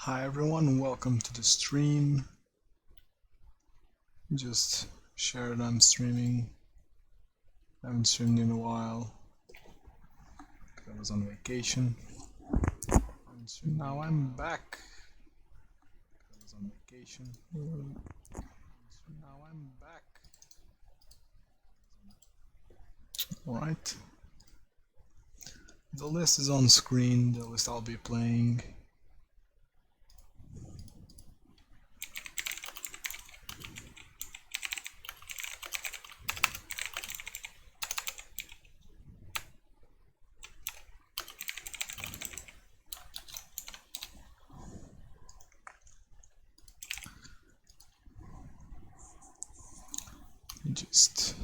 Hi everyone, welcome to the stream. Just shared I'm streaming. Haven't streamed in a while. I was on vacation. Now I'm back. I was on vacation. Now I'm back. Alright. The list is on screen, the list I'll be playing. Just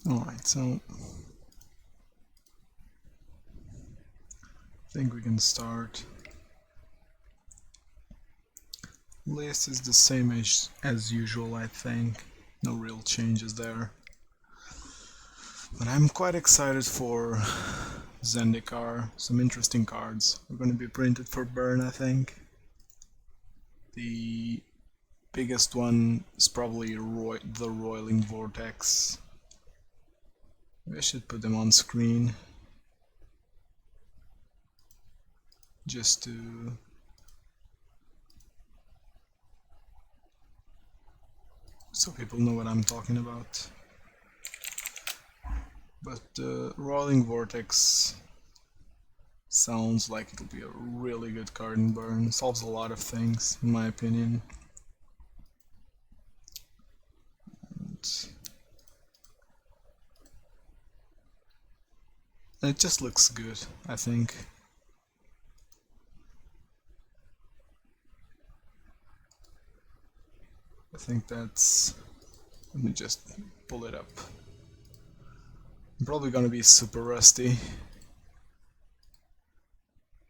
alright, so I think we can start. List is the same as usual, I think. No real changes there. But I'm quite excited for Zendikar. Some interesting cards are going to be printed for burn, I think. The biggest one is probably the Roiling Vortex. Maybe I should put them on screen. Just to so people know what I'm talking about. But Roiling Vortex sounds like it'll be a really good card in burn. Solves a lot of things, in my opinion. And it just looks good, I think. I think that's... let me just pull it up. I'm probably gonna be super rusty.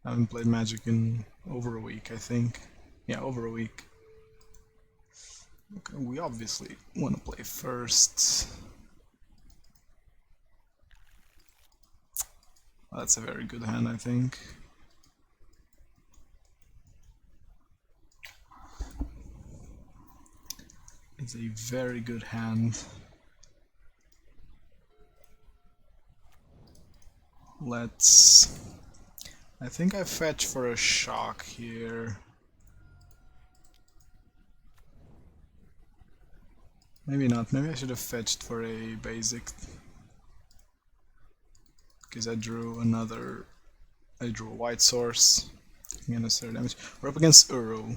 I haven't played Magic in over a week, I think. Yeah, over a week. Okay, we obviously want to play first. That's a very good hand, I think. It's a very good hand. Let's... I think I fetch for a shock here. Maybe not, maybe I should have fetched for a basic. Because I drew a white source, taking unnecessary damage. We're up against Uro.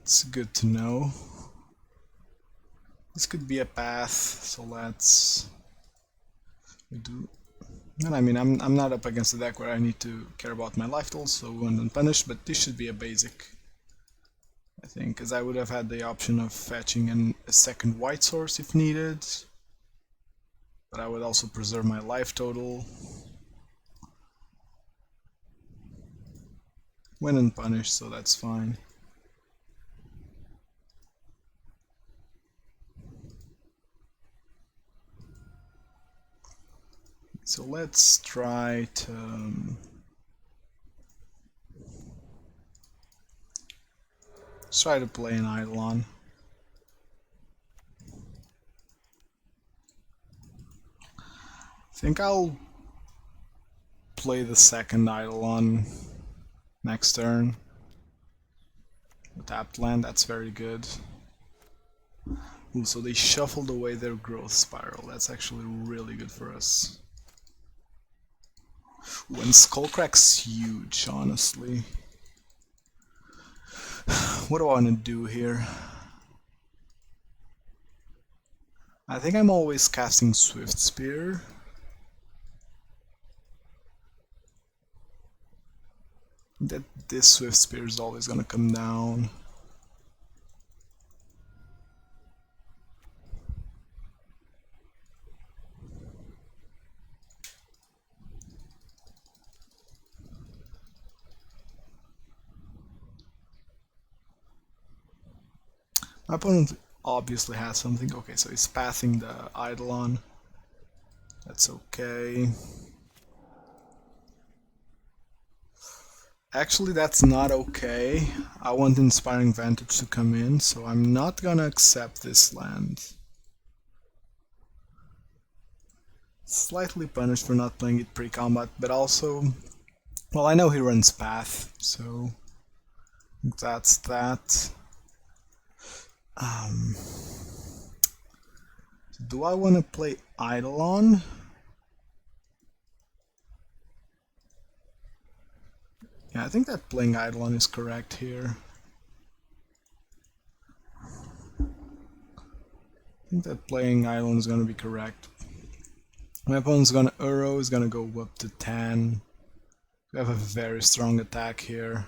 It's good to know. This could be a path, so let's do. And I mean, I'm not up against a deck where I need to care about my life tools, so we went unpunished, but this should be a basic, I think, because I would have had the option of fetching a second white source if needed, but I would also preserve my life total. Went unpunished, so that's fine. So let's try to play an Eidolon. I think I'll play the second Eidolon next turn. The tapped land, that's very good. Ooh, so they shuffled away their growth spiral. That's actually really good for us. Ooh, and Skullcrack's huge, honestly. What do I want to do here? I think I'm always casting Swiftspear. That this Swiftspear is always gonna come down. My opponent obviously has something. Okay, so he's pathing the Eidolon. That's okay. Actually, that's not okay. I want Inspiring Vantage to come in, so I'm not gonna accept this land. Slightly punished for not playing it pre-combat, but also... Well, I know he runs Path, so... that's that. Do I want to play Eidolon? Yeah, I think that playing Eidolon is correct here. I think that playing Eidolon is going to be correct. My opponent's gonna Uro, is gonna go up to 10. We have a very strong attack here.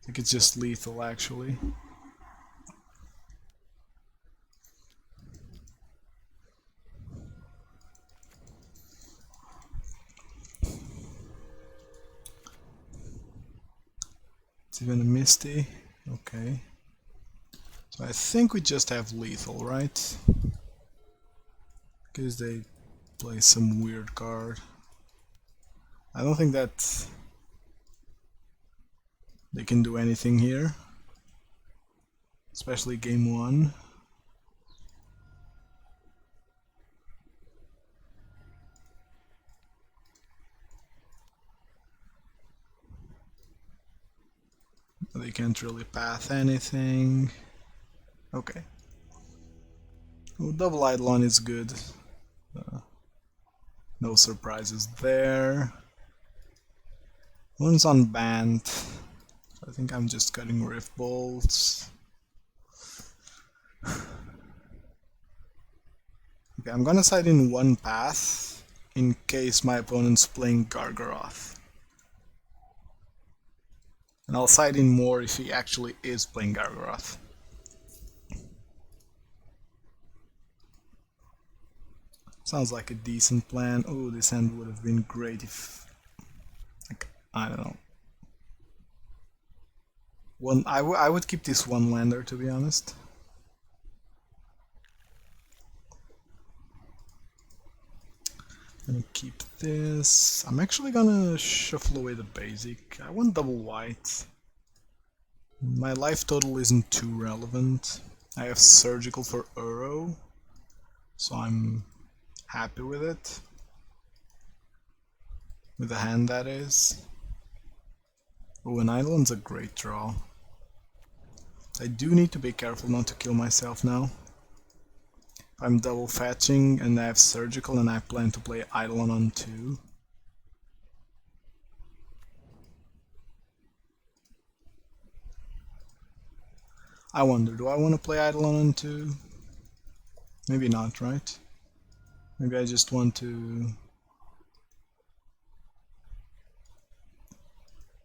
I think it's just lethal actually. It's even a Misty. Okay. So I think we just have lethal, right? Because they play some weird card. I don't think that they can do anything here. Especially game 1. They can't really path anything. Okay. Well, double Eidolon is good. No surprises there. One's unbanned. So I think I'm just cutting Rift Bolts. Okay, I'm gonna side in one path in case my opponent's playing Gargaroth. And I'll side in more if he actually is playing Gargaroth. Sounds like a decent plan. Oh, this hand would have been great if... like, I don't know. I would keep this one lander, to be honest. I'm gonna keep this. I'm actually gonna shuffle away the basic. I want double white. My life total isn't too relevant. I have surgical for Uro, so I'm happy with it. With the hand, that is. Oh, an Eidolon's a great draw. I do need to be careful not to kill myself now. I'm double fetching and I have surgical and I plan to play Eidolon on 2. I wonder, do I want to play Eidolon on 2? Maybe not, right? Maybe I just want to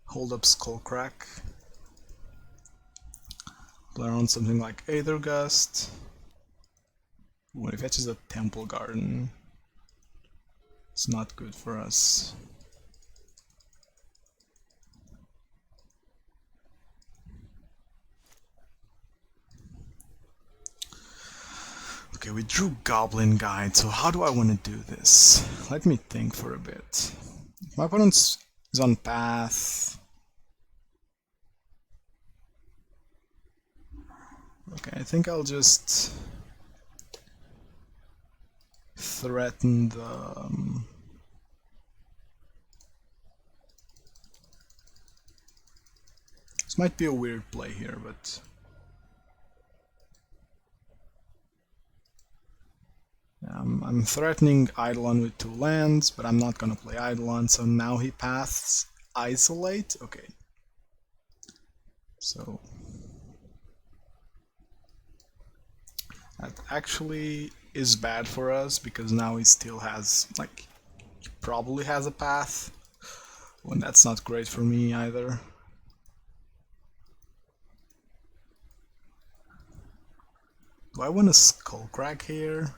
hold up Skullcrack. Play around something like Aether Gust. When he fetches a Temple Garden, it's not good for us. Okay, we drew Goblin Guide, so how do I want to do this? Let me think for a bit. My opponent is on path. Okay, I think I'll just threaten the... This might be a weird play here, but... I'm threatening Eidolon with 2 lands, but I'm not gonna play Eidolon, so now he paths Isolate? Okay. So... that actually is bad for us, because now he still has, like, he probably has a path, and that's not great for me either. Do I want a Skullcrack here?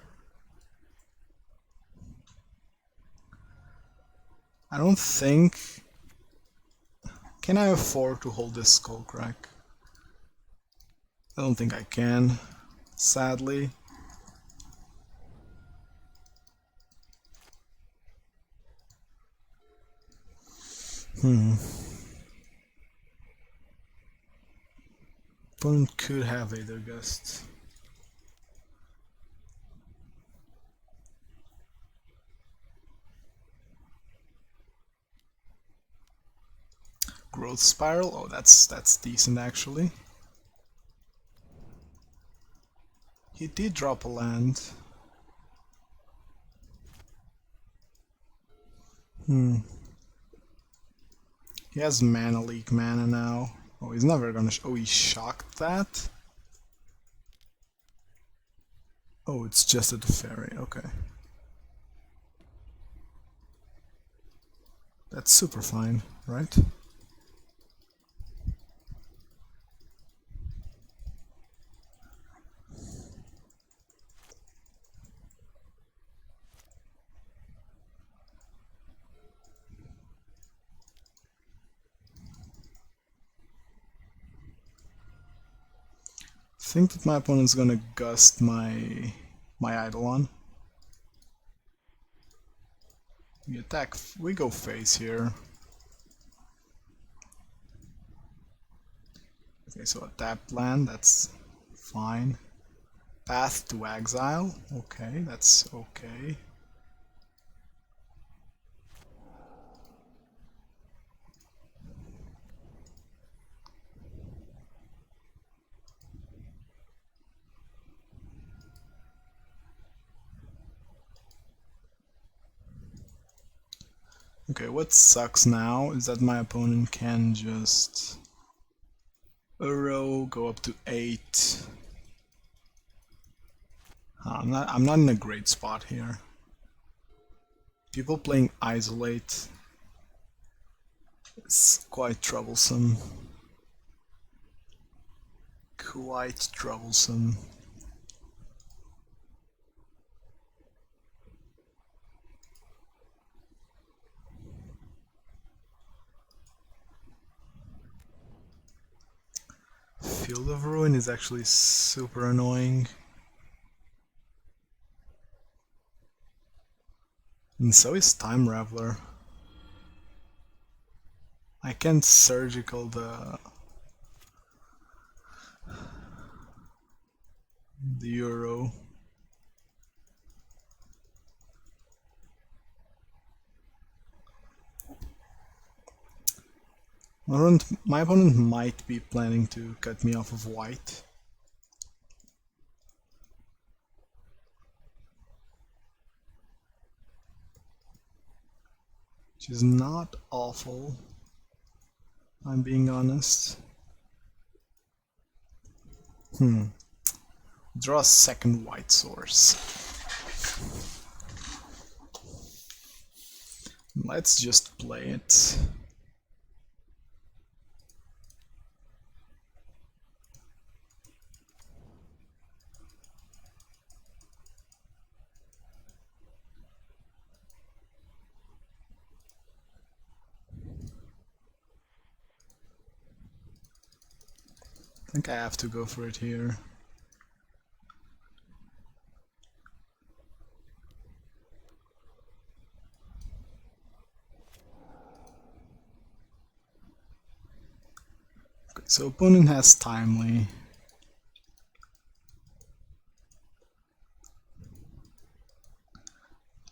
I don't think... Can I afford to hold this Skullcrack? I don't think I can, sadly. Opponent could have Aethergust. Growth Spiral, oh that's decent actually. He did drop a land. He has Mana Leak mana now. Oh, he's never gonna oh, he shocked that? Oh, it's just a Teferi, okay. That's super fine, right? I think that my opponent's gonna gust my Eidolon. We attack, we go face here. Okay, so a tapped land, that's fine. Path to Exile, okay, that's okay. Okay, what sucks now is that my opponent can just go up to 8. I'm not in a great spot here. People playing Isolate, it's quite troublesome. Quite troublesome. Field of Ruin is actually super annoying. And so is Time Raveler. I can't surgical the Euro. My opponent might be planning to cut me off of white. Which is not awful, I'm being honest. Draw a second white source. Let's just play it. I think I have to go for it here. Okay, so opponent has Timely.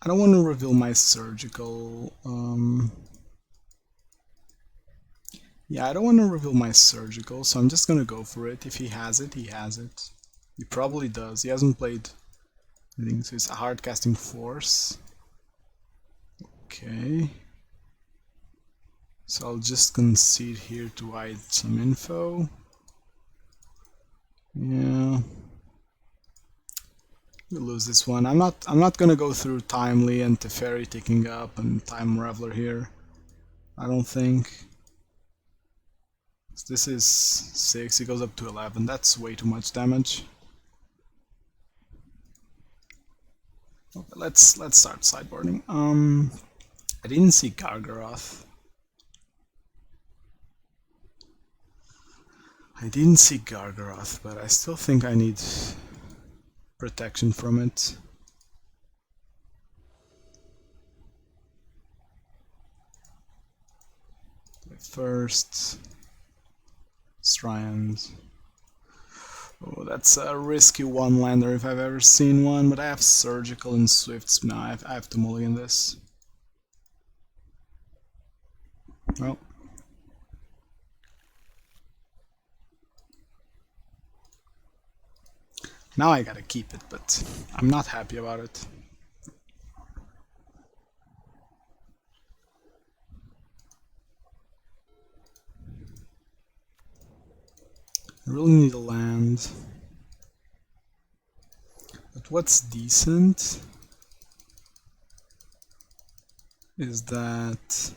I don't want to reveal my surgical. Yeah, I don't want to reveal my surgical, so I'm just gonna go for it. If he has it, he has it. He probably does. He hasn't played anything, so it's a hard casting force. Okay. So I'll just concede here to hide some info. Yeah. We'll lose this one. I'm not gonna go through Timely and Teferi taking up and Time Raveler here. I don't think. This is 6, it goes up to 11, that's way too much damage. Okay, let's start sideboarding. I didn't see Gargaroth. I didn't see Gargaroth, but I still think I need protection from it. First, Strand. Oh, that's a risky one-lander if I've ever seen one, but I have Surgical and Swifts. No, I have to mulligan this. Well. Now I gotta keep it, but I'm not happy about it. I really need a land. But what's decent is that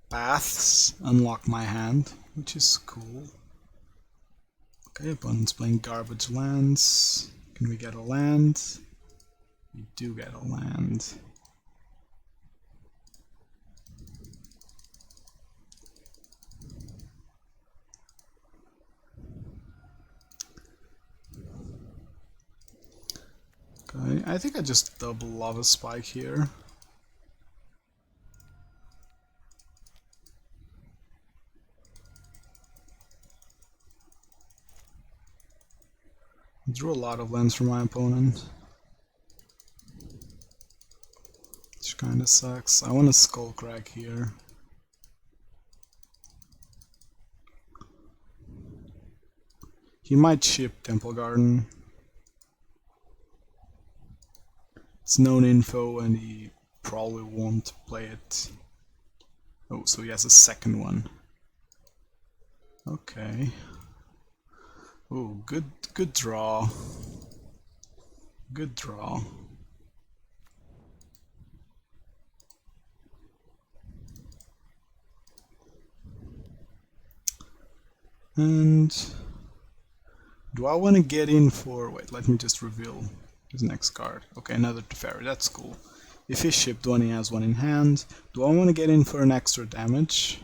paths unlock my hand, which is cool. Okay, opponent's playing garbage lands. Can we get a land? We do get a land. Okay, I think I just double Lava Spike here. Drew a lot of lands from my opponent, which kinda sucks. I want a Skullcrack here. He might ship Temple Garden. It's known info and he probably won't play it. Oh, so he has a second one. Okay. Oh, good draw. Good draw. And do I want to get in for... Wait, let me just reveal his next card. Okay, another Teferi, that's cool. If he shipped one, he has one in hand. Do I want to get in for an extra damage?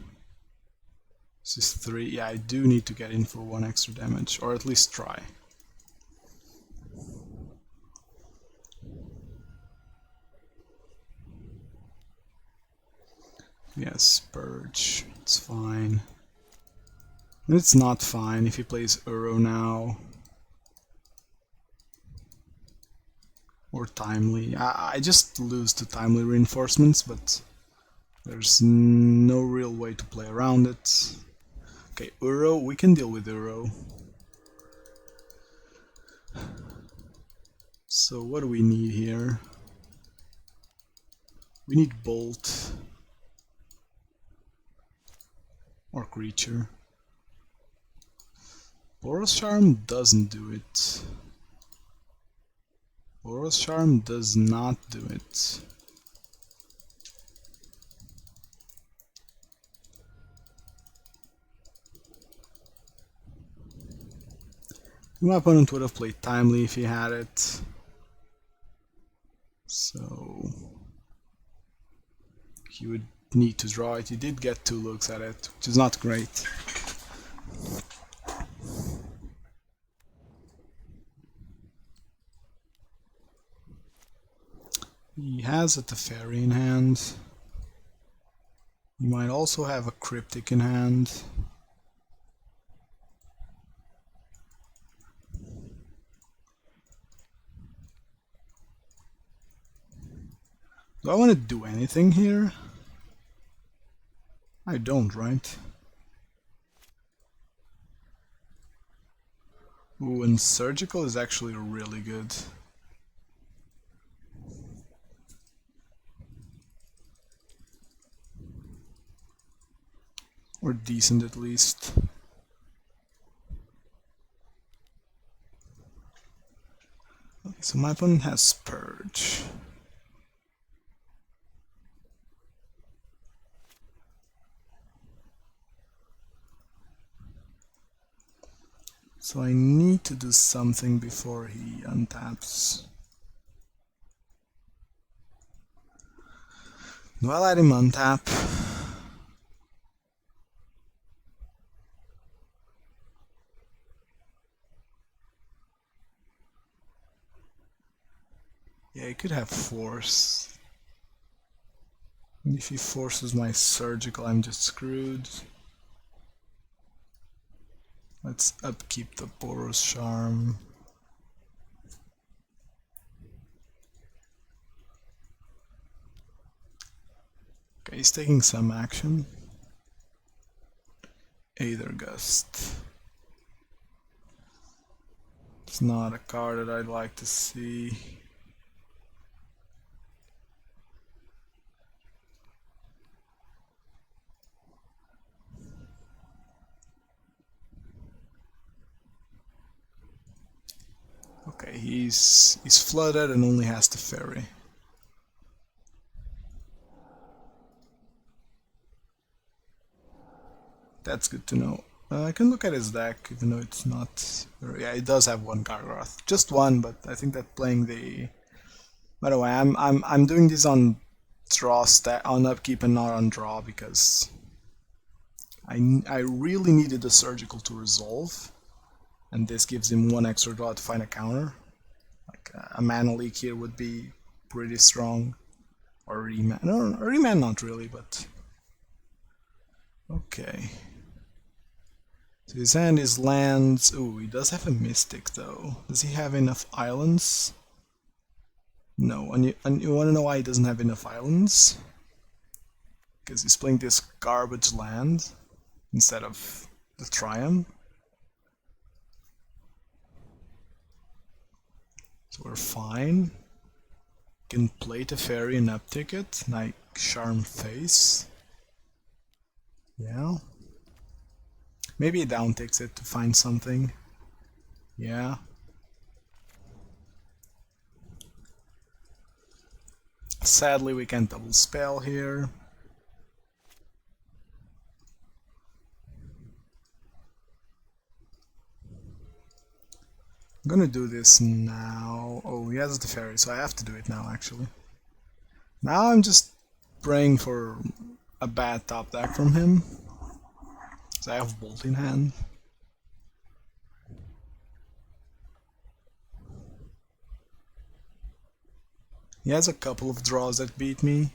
This is 3. Yeah, I do need to get in for 1 extra damage, or at least try. Yes, Purge. It's fine. It's not fine if he plays Uro now. Or Timely. I just lose to Timely Reinforcements, but there's no real way to play around it. Okay, Uro, we can deal with Uro. So what do we need here? We need Bolt. Or Creature. Boros Charm doesn't do it. Boros Charm does not do it. My opponent would have played Timely if he had it. So he would need to draw it. He did get 2 looks at it, which is not great. He has a Teferi in hand. He might also have a Cryptic in hand. Do I want to do anything here? I don't, right? Ooh, and Surgical is actually really good. Or decent at least. Okay, so my opponent has Purge. So I need to do something before he untaps. Do I let him untap? Yeah, he could have force. And if he forces my surgical, I'm just screwed. Let's upkeep the Boros Charm. Okay, he's taking some action. Aether Gust. It's not a card that I'd like to see. Okay, he's flooded and only has the Fairy. That's good to know. I can look at his deck, even though it's not... Yeah, it does have one Gargoth. Just one, but I think that playing the... By the way, I'm doing this on draw on upkeep and not on draw because I really needed the surgical to resolve, and this gives him one extra draw to find a counter. Like a mana leak here would be pretty strong, or remand. No, remand not really, but okay. So his hand is lands. Ooh, he does have a Mystic though. Does he have enough islands? No, and you want to know why he doesn't have enough islands? Because he's playing this garbage land instead of the Triumph. So we're fine. Can play the Fairy and uptick it, like Charm Face. Yeah. Maybe he downticks it to find something. Yeah. Sadly, we can't double spell here. I'm gonna do this now. Oh, he has the Fairy, so I have to do it now, actually. Now I'm just praying for a bad top deck from him. So I have Bolt in hand. He has a couple of draws that beat me.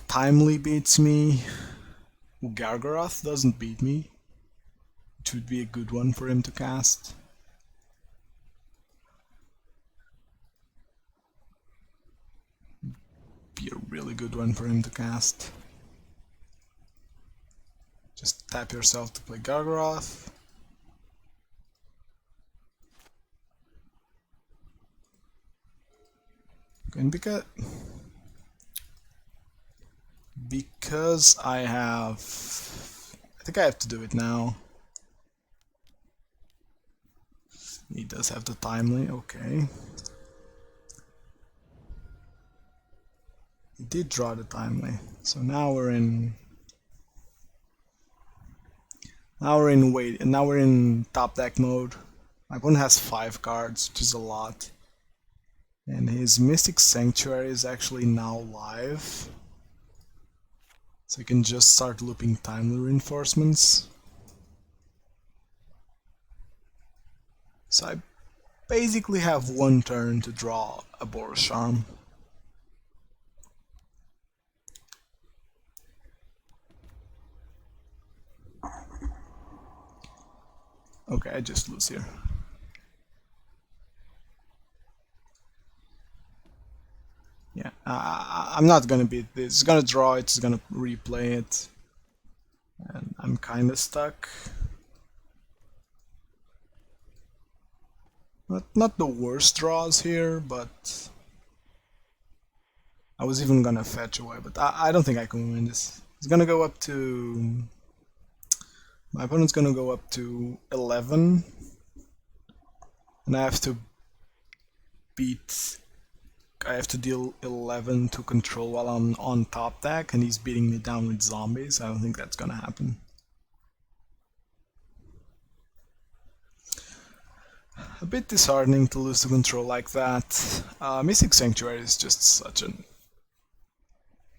Timely beats me. Gargaroth doesn't beat me. It would be a good one for him to cast. Be a really good one for him to cast. Just tap yourself to play Gargaroth. And because I think I have to do it now. He does have the timely, okay. He did draw the timely, so now we're in. Now we're in top deck mode. My opponent has 5 cards, which is a lot. And his Mystic Sanctuary is actually now live. So you can just start looping timely reinforcements. So I basically have one turn to draw a Boros Charm. Okay, I just lose here. Yeah, I'm not gonna beat this. It's gonna draw it, it's gonna replay it. And I'm kinda stuck. Not the worst draws here, but I was even gonna fetch away, but I don't think I can win this. It's gonna go up to... My opponent's gonna go up to 11. And I have to beat... I have to deal 11 to control while I'm on top deck, and he's beating me down with zombies. I don't think that's gonna happen. A bit disheartening to lose to control like that. Mystic Sanctuary is just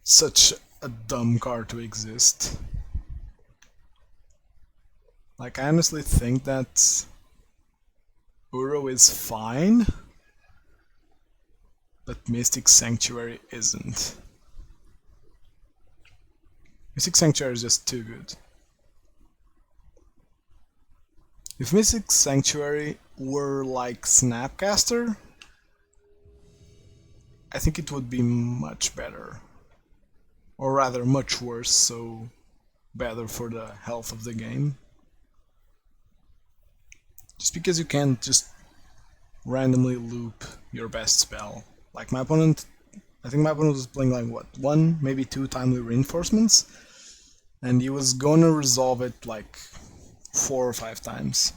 such a dumb card to exist. Like, I honestly think that Uro is fine, but Mystic Sanctuary isn't. Mystic Sanctuary is just too good. If Mystic Sanctuary were like Snapcaster, I think it would be much better. Or rather, much worse, so better for the health of the game. Just because you can't just randomly loop your best spell. Like my opponent, I think my opponent was playing like what, 1, maybe 2 timely reinforcements, and he was gonna resolve it like 4 or 5 times.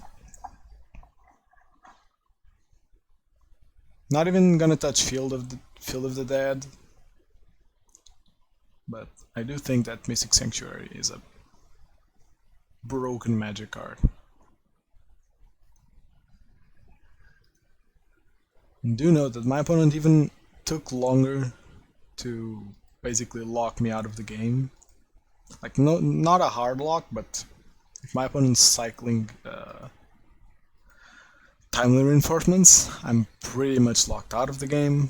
Not even gonna touch Field of the Dead, but I do think that Mystic Sanctuary is a broken magic card. And do note that my opponent even took longer to basically lock me out of the game. Like, not a hard lock, but if my opponent's cycling timely reinforcements, I'm pretty much locked out of the game.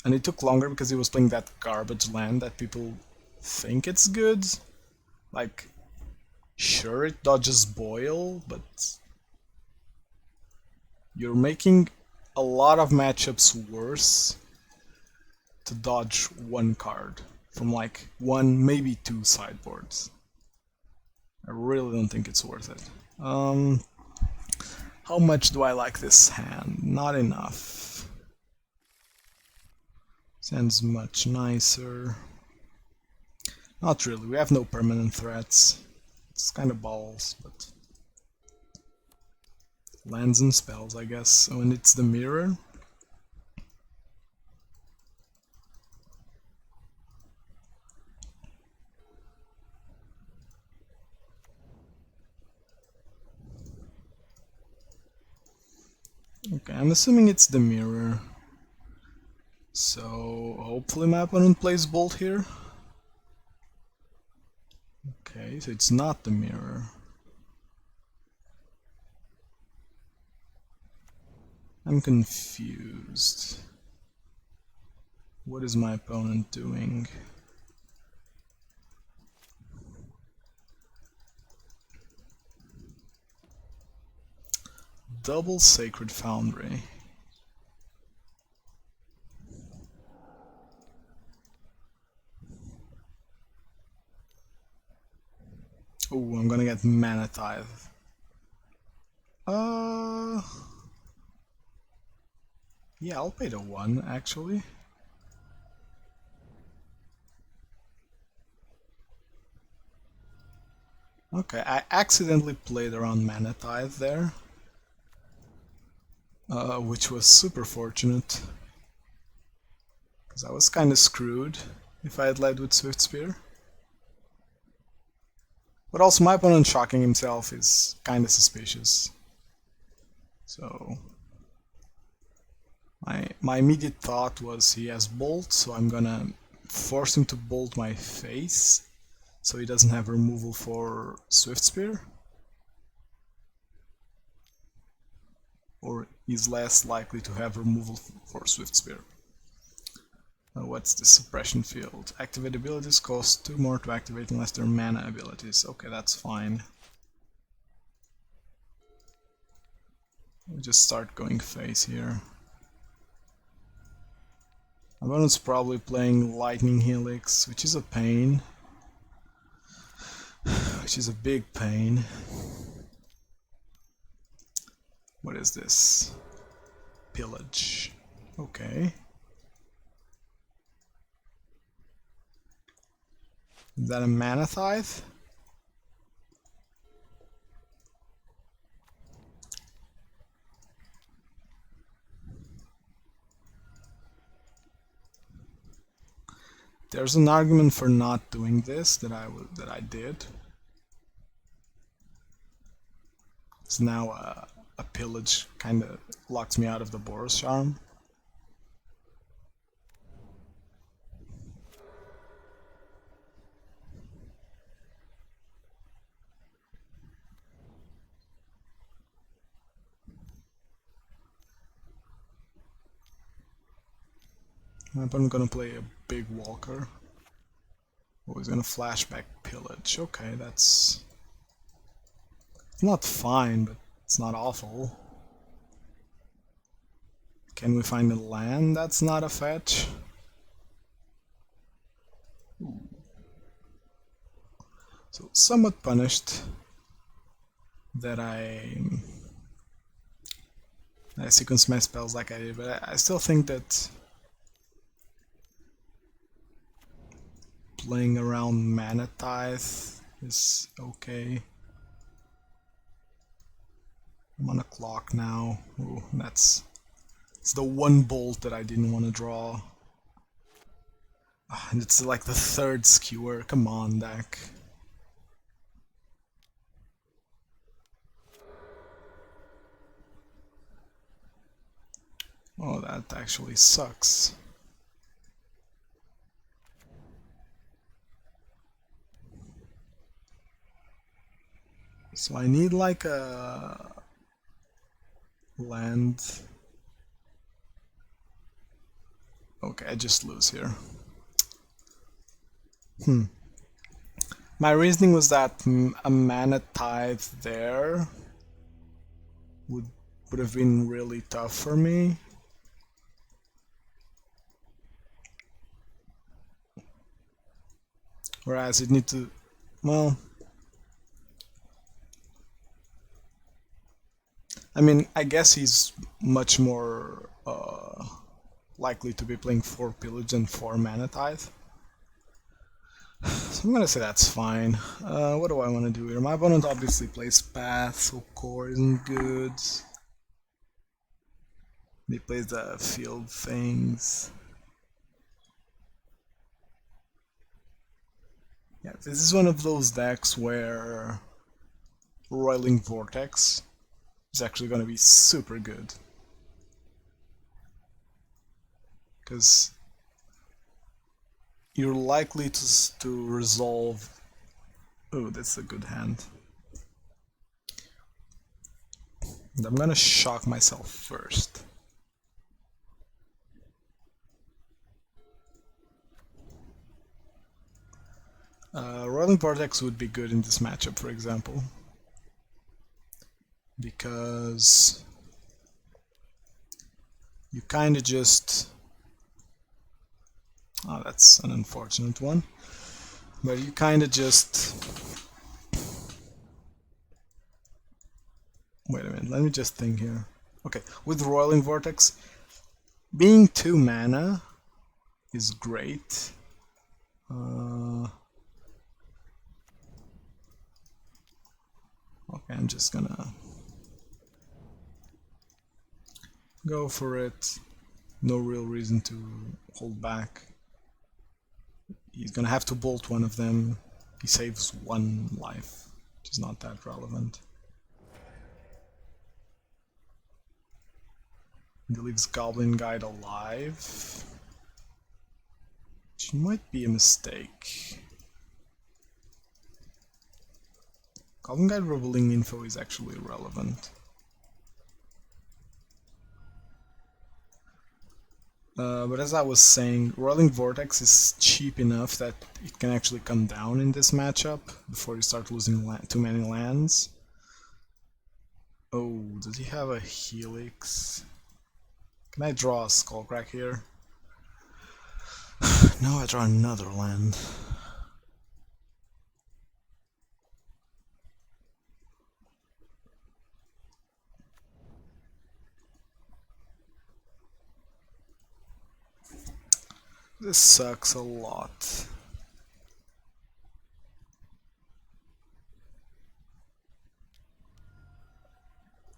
And it took longer because he was playing that garbage land that people think it's good. Like, sure, it dodges Boil, but you're making a lot of matchups worse to dodge one card from like 1, maybe 2 sideboards. I really don't think it's worth it. How much do I like this hand? Not enough. This hand's much nicer. Not really, we have no permanent threats. It's kind of balls, but... lands and spells, I guess. Oh, and it's the mirror. Okay, I'm assuming it's the mirror. So, hopefully my opponent plays Bolt here. Okay, so it's not the mirror. I'm confused. What is my opponent doing? Double Sacred Foundry. Oh, I'm gonna get Mana Tithe. Yeah, I'll pay the 1, actually. Okay, I accidentally played around Mana Tithe there. Which was super fortunate. Because I was kinda screwed if I had led with Swiftspear. But also my opponent shocking himself is kinda suspicious. So... My immediate thought was he has Bolt, so I'm gonna force him to bolt my face, so he doesn't have removal for Swiftspear. Or he's less likely to have removal for Swiftspear. What's the suppression field? Activate abilities cost 2 more to activate unless they're mana abilities. Okay, that's fine. We'll just start going face here. My opponent's probably playing Lightning Helix, which is a pain. Which is a big pain. What is this? Pillage. Okay. Is that a Mana Tithe? There's an argument for not doing this that I did. It's now a pillage kind of locks me out of the Boros Charm. I'm gonna play a big walker. Oh, he's gonna flashback pillage. Okay, that's not fine, but it's not awful. Can we find a land that's not a fetch? Ooh. So somewhat punished that I sequence my spells like I did, but I still think that playing around Mana Tithe is okay. I'm on a clock now. Ooh, it's the one bolt that I didn't want to draw. And it's like the third skewer. Come on, deck. Oh, that actually sucks. So I need like a land. Okay, I just lose here. My reasoning was that a Mana Tithe there would have been really tough for me. Whereas it need to, well, I mean, I guess he's much more likely to be playing 4 Pillage than 4 Mana Tithe. So I'm gonna say that's fine. What do I want to do here? My opponent obviously plays Path, so Kor isn't good. He plays the field things. Yeah, this is one of those decks where Roiling Vortex is actually gonna be super good. Because you're likely to resolve. Oh, that's a good hand. And I'm gonna shock myself first. Roiling Vortex would be good in this matchup, for example, because you kind of just. Oh, that's an unfortunate one. But you kind of just. Wait a minute, let me just think here. Okay, with Roiling Vortex, being 2 mana is great. Okay, I'm just gonna go for it. No real reason to hold back. He's gonna have to bolt one of them. He saves 1 life, which is not that relevant. He leaves Goblin Guide alive, which might be a mistake. Goblin Guide revealing info is actually relevant. But as I was saying, Roiling Vortex is cheap enough that it can actually come down in this matchup before you start losing too many lands. Oh, does he have a Helix? Can I draw a Skullcrack here? No, I draw another land. This sucks a lot.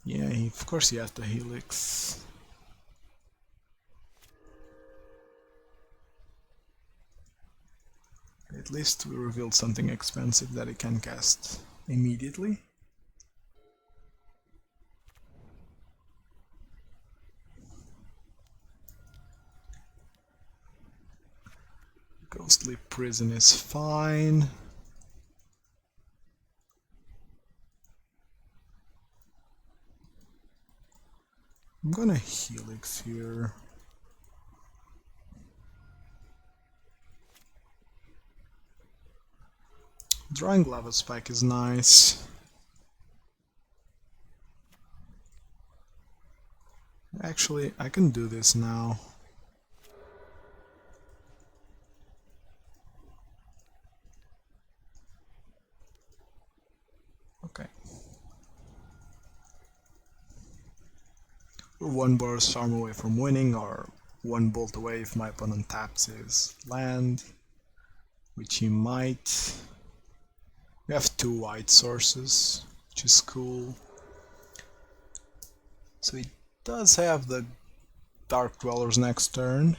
Yeah, of course he has the Helix. At least we revealed something expensive that he can cast immediately. Ghostly Prison is fine. I'm gonna Helix here. Drawing Lava Spike is nice. Actually, I can do this now. Okay. We're one Boros Charm away from winning, or one bolt away if my opponent taps his land, which he might. We have 2 white sources, which is cool. So he does have the Dark Dwellers next turn.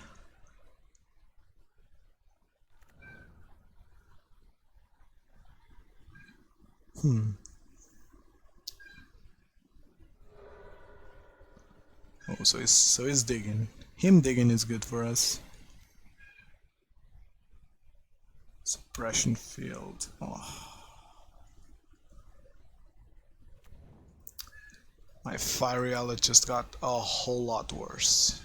Oh, so he's digging. Him digging is good for us. Suppression field. Oh. My Fiery Islet just got a whole lot worse.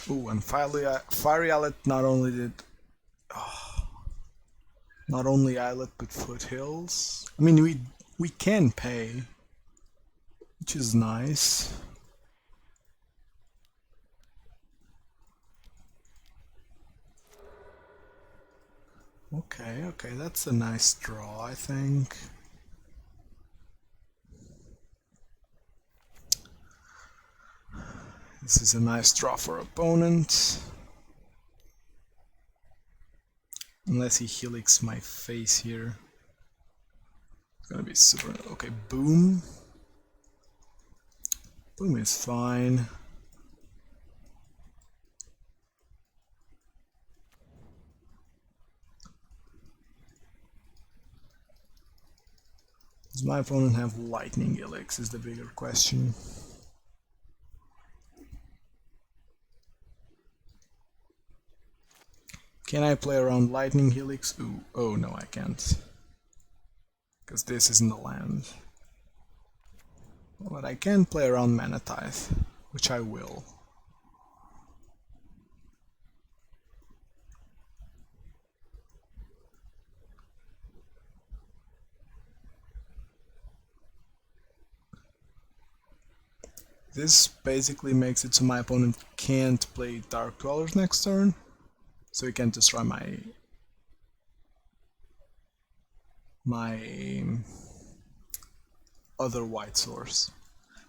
Ooh, and Fiery Islet not only did not only Islet but Foothills. I mean, we can pay, which is nice. Okay, that's a nice draw, I think. This is a nice draw for opponent. Unless he helix my face here. It's gonna be super... Okay, boom. Boom is fine. Does my opponent have Lightning Helix is the bigger question. Can I play around Lightning Helix? Ooh, oh no, I can't. Because this isn't the land. But I can play around Mana Tithe, which I will. This basically makes it so my opponent can't play Dark Dwellers next turn. So he can't destroy my other white source.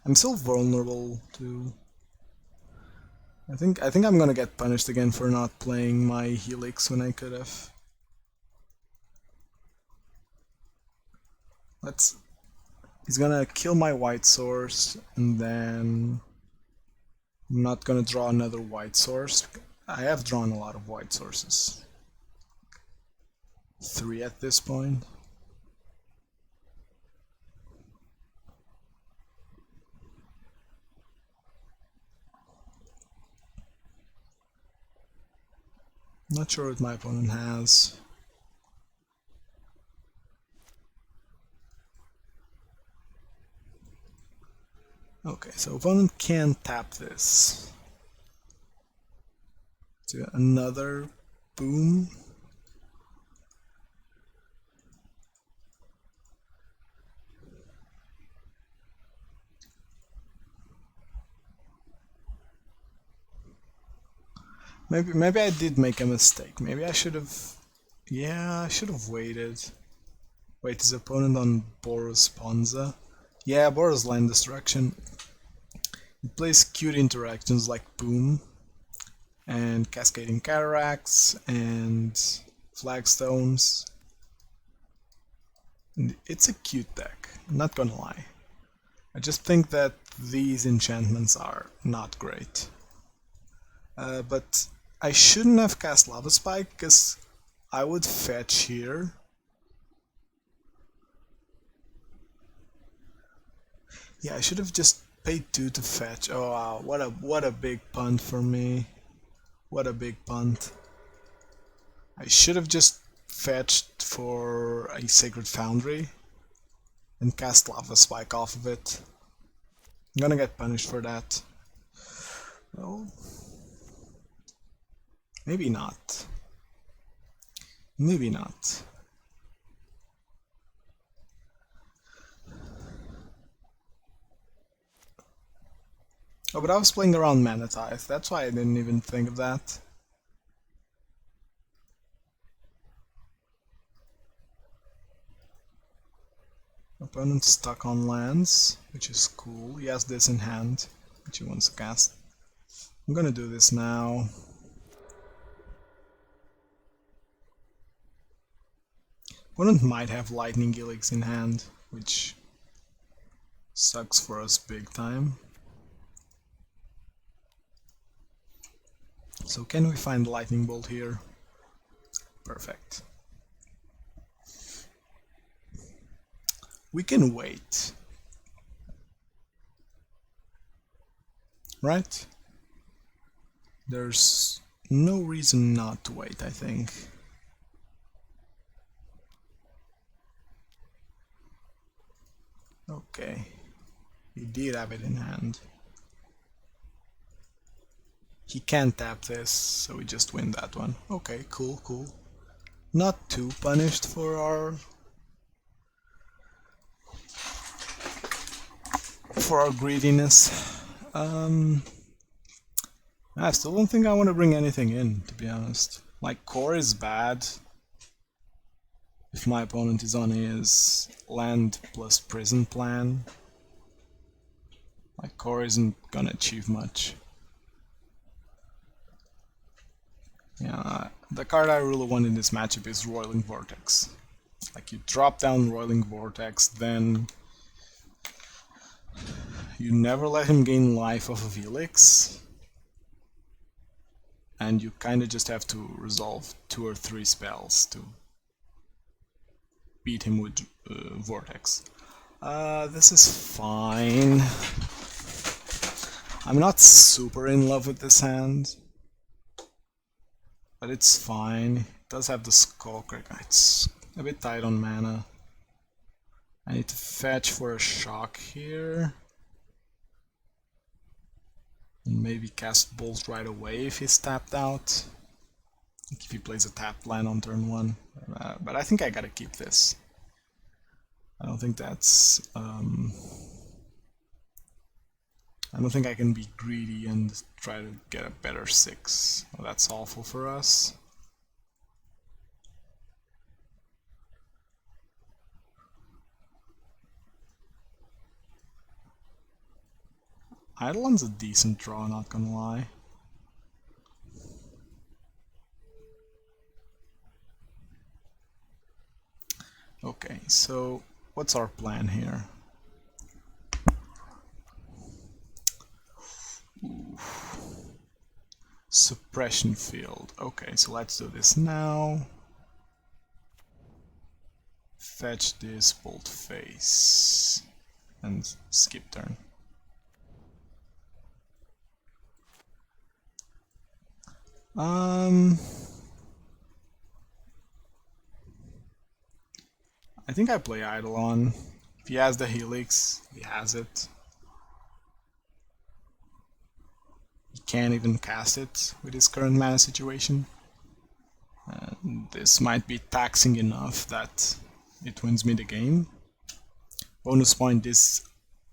I'm still vulnerable to... I think I'm gonna get punished again for not playing my Helix when I could have. He's gonna kill my white source, and then I'm not gonna draw another white source. I have drawn a lot of white sources. 3 at this point. Not sure what my opponent has. Okay, so opponent can tap this. So another boom. Maybe I did make a mistake. Maybe I should have... Yeah, I should have waited. Wait, his opponent on Boros Ponza? Yeah, Boros Land Destruction. He plays cute interactions like Boom, and Cascading Cataracts, and Flagstones. And it's a cute deck, I'm not gonna lie. I just think that these enchantments are not great. But I shouldn't have cast Lava Spike, because I would fetch here. Yeah, I should have just paid 2 to fetch. Oh wow, what a big punt for me. What a big punt. I should have just fetched for a Sacred Foundry and cast Lava Spike off of it. I'm gonna get punished for that. Well, maybe not. Maybe not. Oh, but I was playing around Mana Tithe, that's why I didn't even think of that. Opponent's stuck on lands, which is cool. He has this in hand, which he wants to cast. I'm gonna do this now. Opponent might have Lightning Helix in hand, which sucks for us big time. So can we find Lightning Bolt here? Perfect. We can wait. Right? There's no reason not to wait, I think. Okay. He did have it in hand. He can't tap this, so we just win that one. Okay, cool, cool. Not too punished for our greediness. I still don't think I want to bring anything in, to be honest. Like, Kor is bad if my opponent is on his land plus prison plan. Like, Kor isn't gonna achieve much. Yeah, the card I really want in this matchup is Roiling Vortex. Like, you drop down Roiling Vortex, then you never let him gain life off of Helix, and you kinda just have to resolve 2 or 3 spells to beat him with Vortex. This is fine. I'm not super in love with this hand, but it's fine. It does have the Skullcrack. It's a bit tight on mana. I need to fetch for a shock here. And maybe cast Bolt right away if he's tapped out. If he plays a tapped land on turn 1. But I think I gotta keep this. I don't think that's... I don't think I can be greedy and try to get a better 6. Well, that's awful for us. Eidolon's a decent draw, not gonna lie. Okay, so what's our plan here? Ooh. Suppression field. Okay, so let's do this now. Fetch this Bolt Face and skip turn. I think I play Eidolon. If he has the Helix, he has it. He can't even cast it with his current mana situation. This might be taxing enough that it wins me the game. Bonus point, this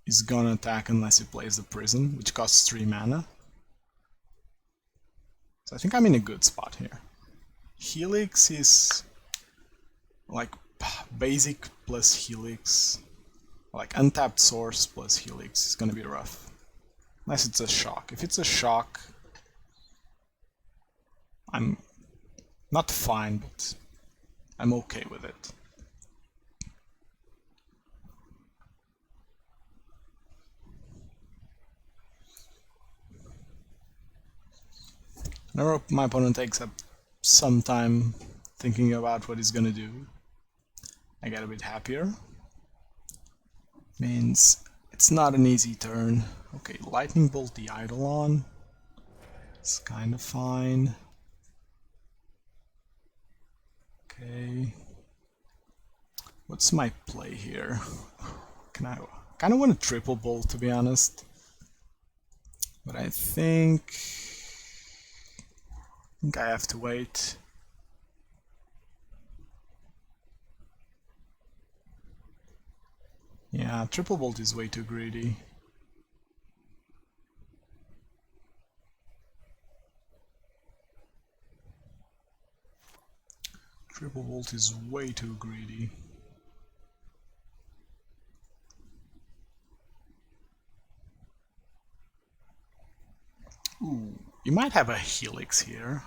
is gonna attack unless he plays the Prison, which costs 3 mana. So I think I'm in a good spot here. Helix is like basic plus Helix, like untapped source plus Helix is gonna be rough. Unless it's a shock. If it's a shock, I'm not fine, but I'm okay with it. Whenever my opponent takes up some time thinking about what he's gonna do, I get a bit happier. Means it's not an easy turn. Okay, Lightning Bolt the Eidolon. It's kinda fine. Okay. What's my play here? I kind of want a triple bolt, to be honest. But I think I have to wait. Yeah, triple bolt is way too greedy. Triple bolt is way too greedy. Ooh, you might have a Helix here.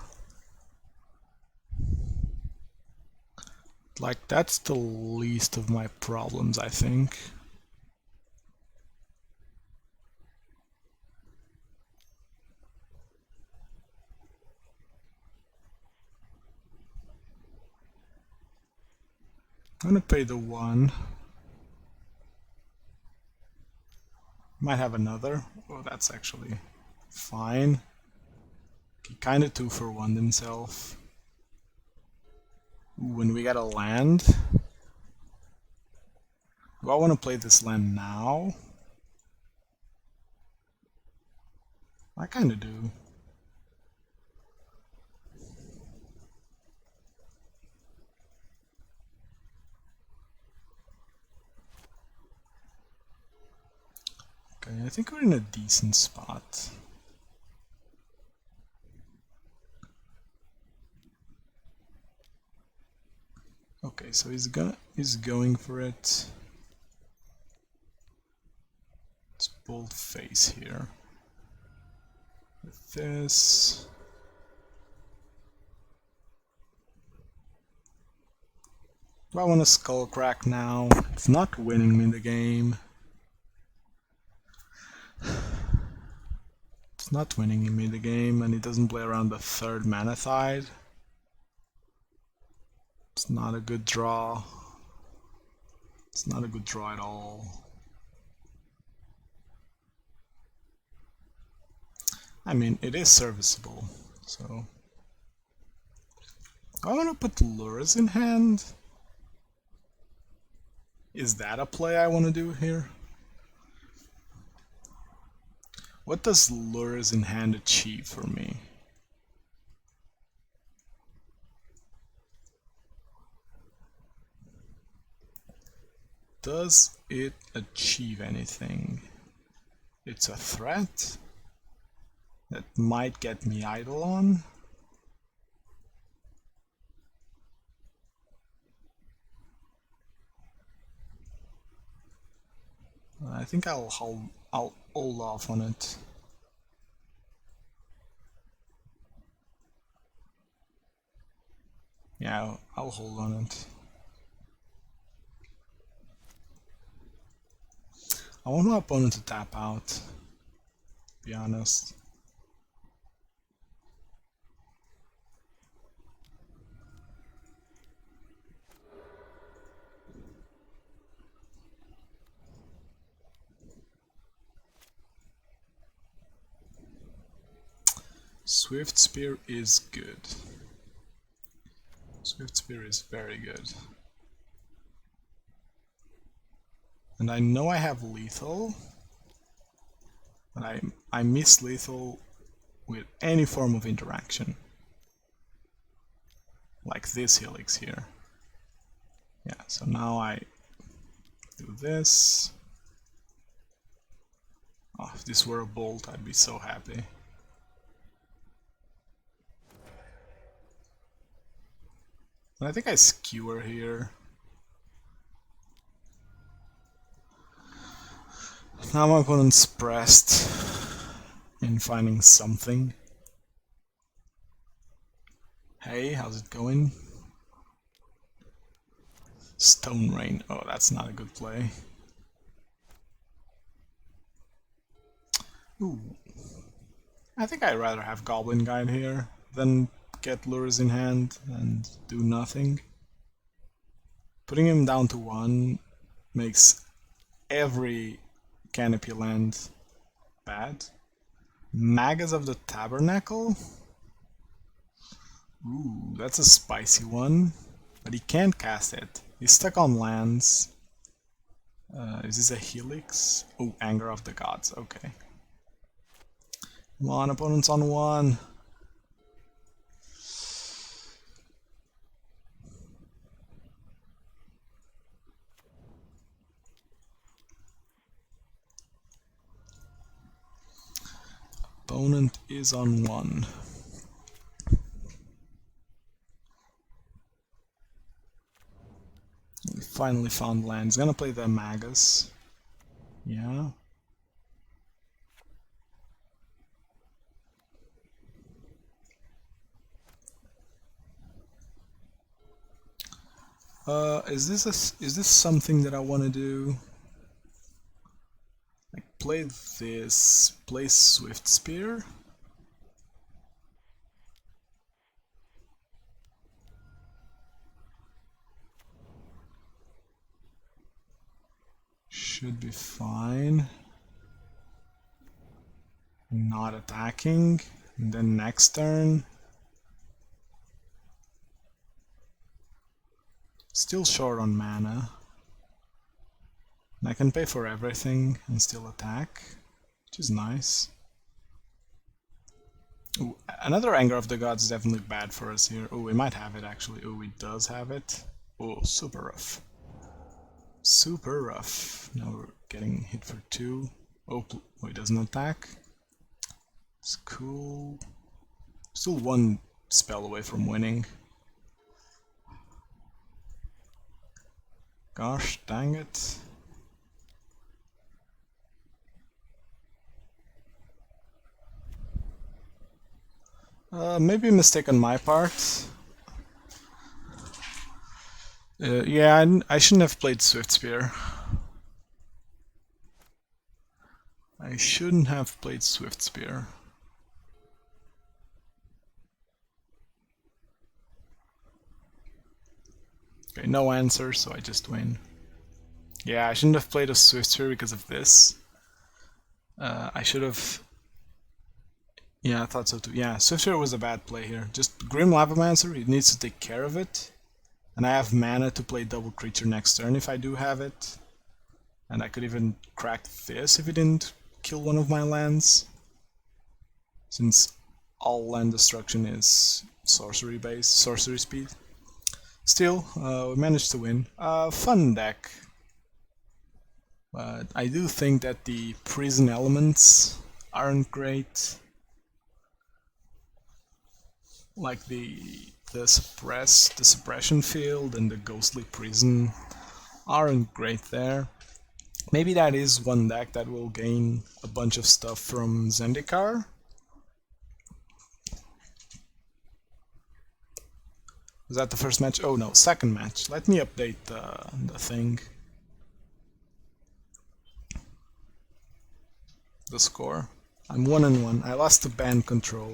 Like, that's the least of my problems, I think. I'm gonna pay the 1. Might have another. Oh, that's actually fine. He kinda 2 for 1 himself. When we get a land, do I want to play this land now? I kinda do. Okay, I think we're in a decent spot. Okay, so he's going for it. Let's bold face here. With this. Do I want to Skullcrack now? It's not winning me the game. It's not winning me the game, and it doesn't play around the 3rd mana tide. It's not a good draw. It's not a good draw at all. I mean, it is serviceable, so... I want to put Lurrus in hand. Is that a play I want to do here? What does Lurrus in hand achieve for me? Does it achieve anything? It's a threat that might get me Eidolon. I think I'll hold off on it. Yeah, I'll hold on it. I want my opponent to tap out, to be honest. Swiftspear is good. Swiftspear is very good. And I know I have lethal, but I miss lethal with any form of interaction. Like this Helix here. Yeah, so now I do this. Oh, if this were a bolt, I'd be so happy. And I think I skewer here. Now my opponent's pressed in finding something. Hey, how's it going? Stone Rain. Oh, that's not a good play. Ooh. I think I'd rather have Goblin Guide here than get Lurrus in hand and do nothing. Putting him down to 1 makes every Canopy land bad. Magus of the Tabernacle? Ooh, that's a spicy one. But he can't cast it. He's stuck on lands. Is this a Helix? Oh, Anger of the Gods, okay. Come on, opponent's on 1. Opponent is on 1. We finally found land. He's gonna play the Magus. Yeah. Is this something that I want to do? Like play this, play Swiftspear. Should be fine. Not attacking. And then next turn. Still short on mana. And I can pay for everything and still attack, which is nice. Ooh, another Anger of the Gods is definitely bad for us here. Oh, we might have it actually. Oh, it does have it. Oh, super rough. Super rough. Now we're getting hit for 2. Oh, he doesn't attack. It's cool. Still 1 spell away from winning. Gosh dang it. Maybe a mistake on my part. Yeah, I shouldn't have played Swiftspear. I shouldn't have played Swiftspear. Okay, no answer, so I just win. Yeah, I shouldn't have played a Swiftspear because of this. I should have... Yeah, I thought so too. Yeah, Swiftspear was a bad play here. Just Grim Lavamancer, he needs to take care of it. And I have mana to play double creature next turn if I do have it. And I could even crack this if it didn't kill one of my lands. Since all land destruction is sorcery based, sorcery speed. Still, we managed to win. Fun deck. But I do think that the prison elements aren't great. Like the suppression field and the ghostly prison aren't great there. Maybe that is one deck that will gain a bunch of stuff from Zendikar. Was that the first match? Oh no, second match. Let me update the thing. The score. I'm 1-1. I lost to band control.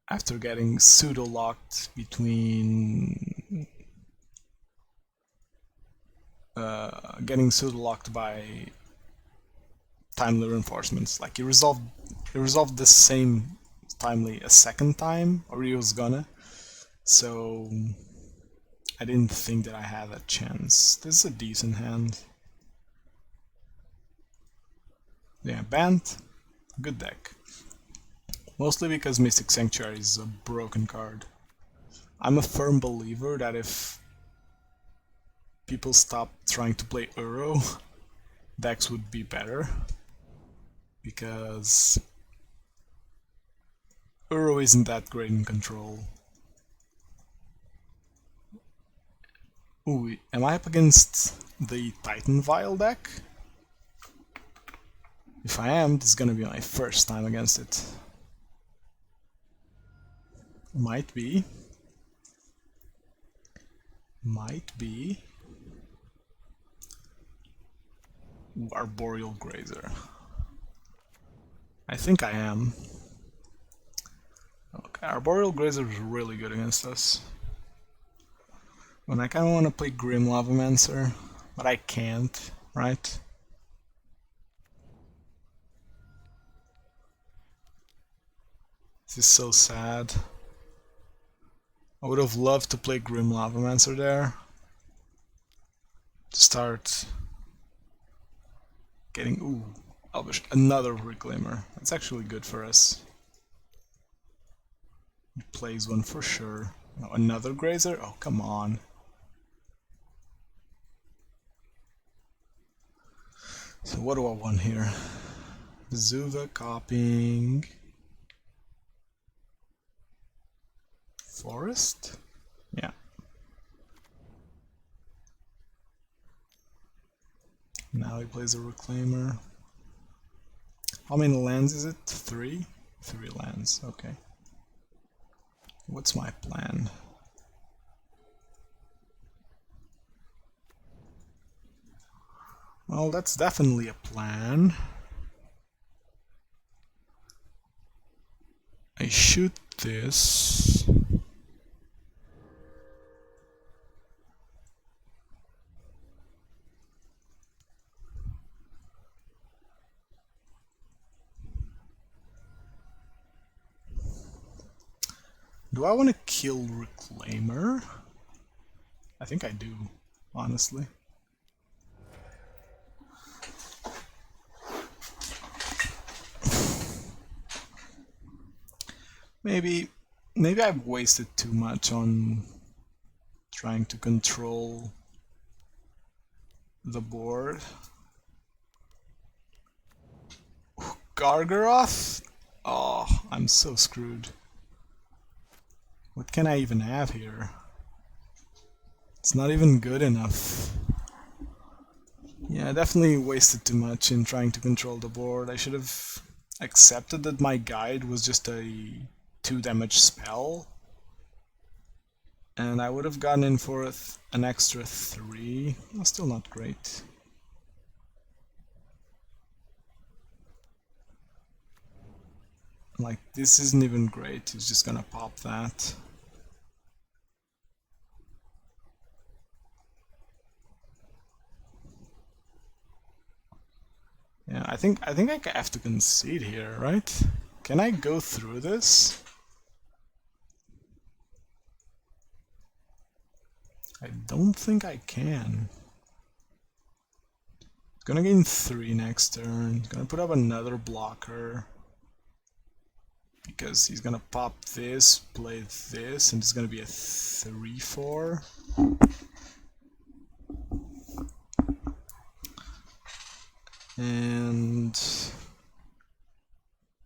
After getting pseudo-locked between... getting pseudo-locked by timely reinforcements. Like he resolved the same timely a second time, or he was gonna. So I didn't think that I had a chance. This is a decent hand. Yeah, banned. Good deck. Mostly because Mystic Sanctuary is a broken card. I'm a firm believer that if people stop trying to play Uro, decks would be better. Because Uro isn't that great in control. Ooh, am I up against the Titan Vial deck? If I am, this is gonna be my first time against it. Might be. Might be. Arboreal Grazer. I think I am. Okay, Arboreal Grazer is really good against us. And I kinda wanna play Grim Lavamancer, but I can't, right? This is so sad. I would have loved to play Grim Lavamancer there. To start getting... Ooh, Elvish, another Reclaimer. That's actually good for us. He plays one for sure. Oh, another Grazer? Oh, come on. So what do I want here? Zuva copying... Forest? Yeah. Now he plays a Reclaimer. How many lands is it? 3? 3 lands, okay. What's my plan? Well, that's definitely a plan. I shoot this. Do I want to kill Reclaimer? I think I do, honestly. Maybe I've wasted too much on trying to control the board. Gargaroth? Oh, I'm so screwed. What can I even have here? It's not even good enough. Yeah, I definitely wasted too much in trying to control the board. I should have accepted that my guide was just a 2 damage spell. And I would have gotten in for an extra 3. Still not great. Like, this isn't even great. He's just gonna pop that. Yeah, I think I have to concede here, right? Can I go through this? I don't think I can. Gonna gain 3 next turn. Gonna put up another blocker. Because he's gonna pop this, play this, and it's gonna be a 3-4. And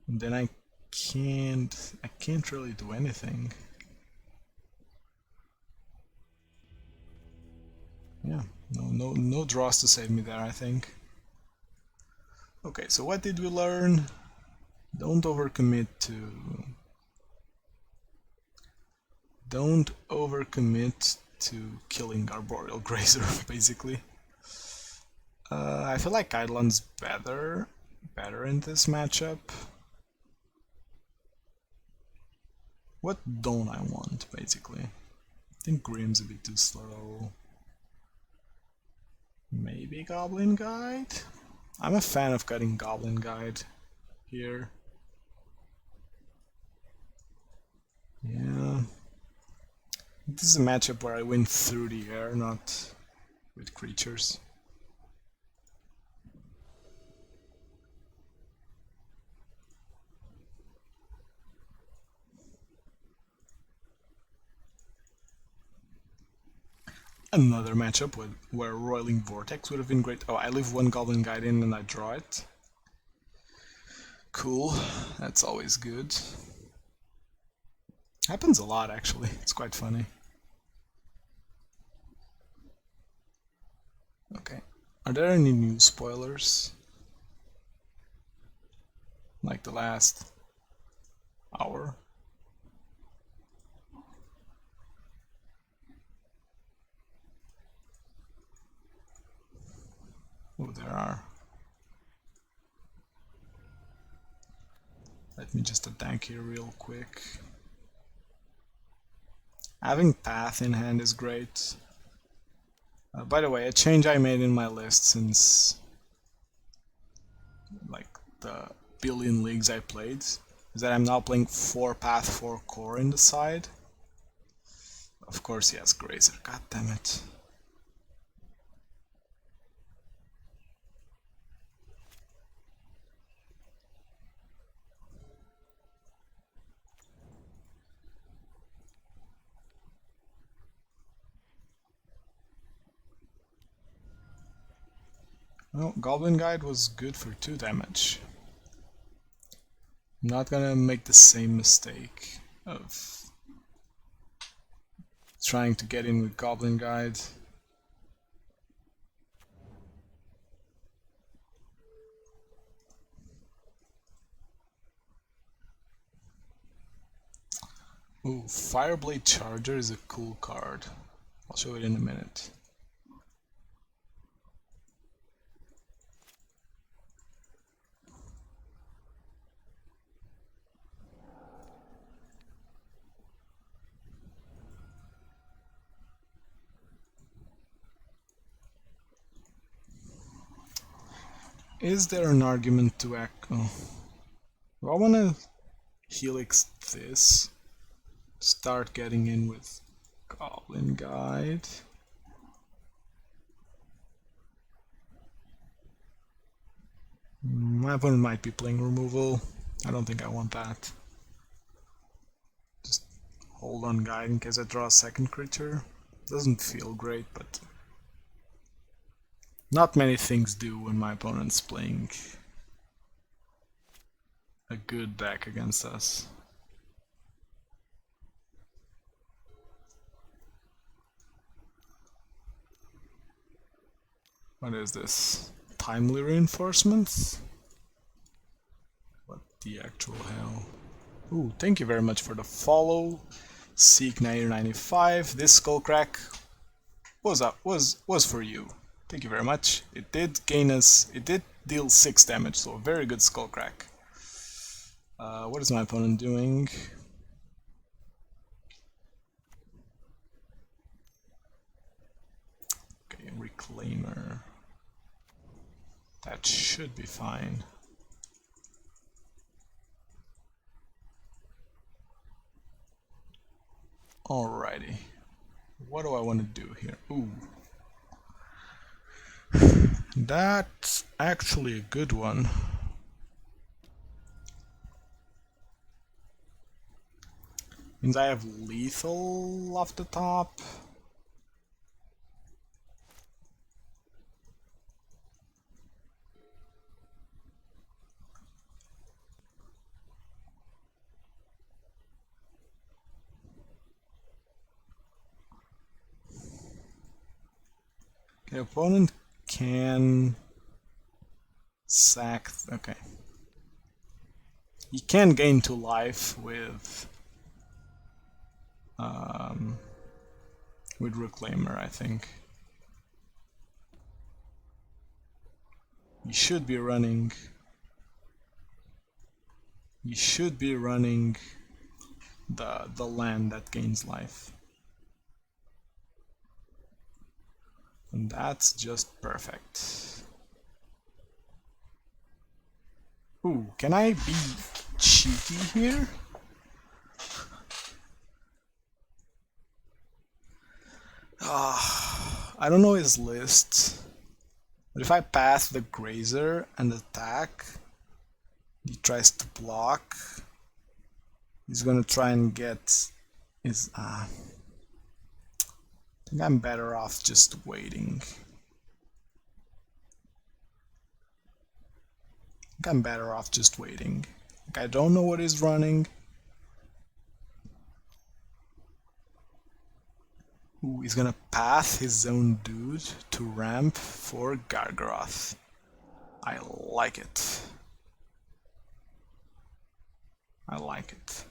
then I can't really do anything. Yeah, no draws to save me there, I think. Okay, so what did we learn? Don't overcommit to killing Arboreal Grazer, basically. I feel like Eidolon's better in this matchup. What don't I want, basically? I think Grim's a bit too slow. Maybe Goblin Guide? I'm a fan of cutting Goblin Guide here. Yeah. This is a matchup where I win through the air, not with creatures. Another matchup where Roiling Vortex would have been great. Oh, I leave 1 Goblin Guide in and I draw it. Cool, that's always good. Happens a lot, actually. It's quite funny. Okay, are there any new spoilers? Like the last hour? Oh, there are. Let me just attack here real quick. Having Path in hand is great. By the way, a change I made in my list since like the billion leagues I played is that I'm now playing 4 Path, 4 Core in the side. Of course he has Grazer, god damn it. Well, Goblin Guide was good for 2 damage. I'm not gonna make the same mistake of trying to get in with Goblin Guide. Ooh, Fireblade Charger is a cool card. I'll show it in a minute. Is there an argument to echo? Do I want to Helix this? Start getting in with Goblin Guide. My opponent might be playing removal. I don't think I want that. Just hold on Guide in case I draw a second creature. Doesn't feel great, but not many things do when my opponent's playing a good deck against us. What is this? Timely reinforcements? What the actual hell? Ooh, thank you very much for the follow. Seek9095. This Skullcrack was for you. Thank you very much. It did gain us, it did deal 6 damage, so a very good Skullcrack. What is my opponent doing? Okay, Reclaimer. That should be fine. Alrighty. What do I want to do here? Ooh. That's actually a good one. Means I have lethal off the top. The opponent can sack. Okay. He can gain 2 life with Reclaimer, I think. He should be running. He should be running the land that gains life. And that's just perfect. Ooh, can I be cheeky here? I don't know his list, but if I pass the Grazer and attack, he tries to block, he's gonna try and get his... I think I'm better off just waiting. Like, I don't know what he's running. Ooh, he's gonna path his own dude to ramp for Gargaroth. I like it. I like it.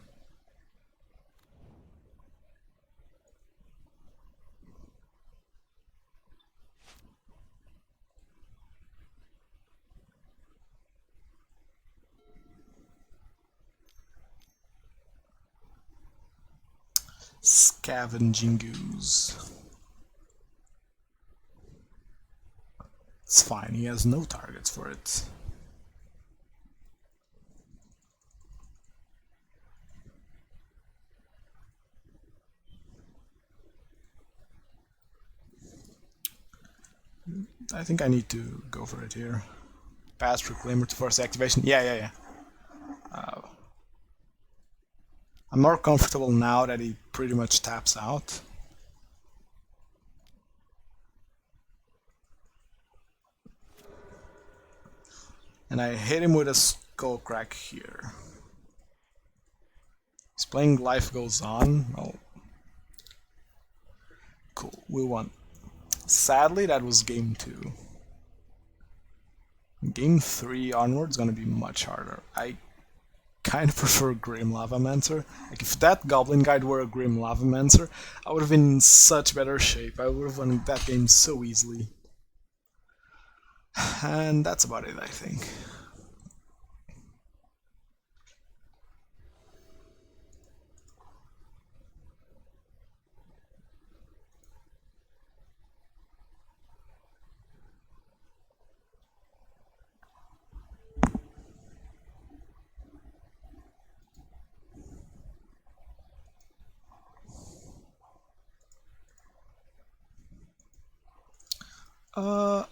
Scavenging Ooze. It's fine, he has no targets for it. I think I need to go for it here. Pass Reclaimer to force activation. Yeah. I'm more comfortable now that he pretty much taps out. And I hit him with a Skullcrack here. He's playing Life Goes On. Oh. Cool, we won. Sadly, that was game 2. Game 3 onwards is gonna be much harder. I kind of prefer Grim Lavamancer. Like, if that Goblin guide were a Grim Lavamancer, I would have been in such better shape. I would have won that game so easily. And that's about it, I think.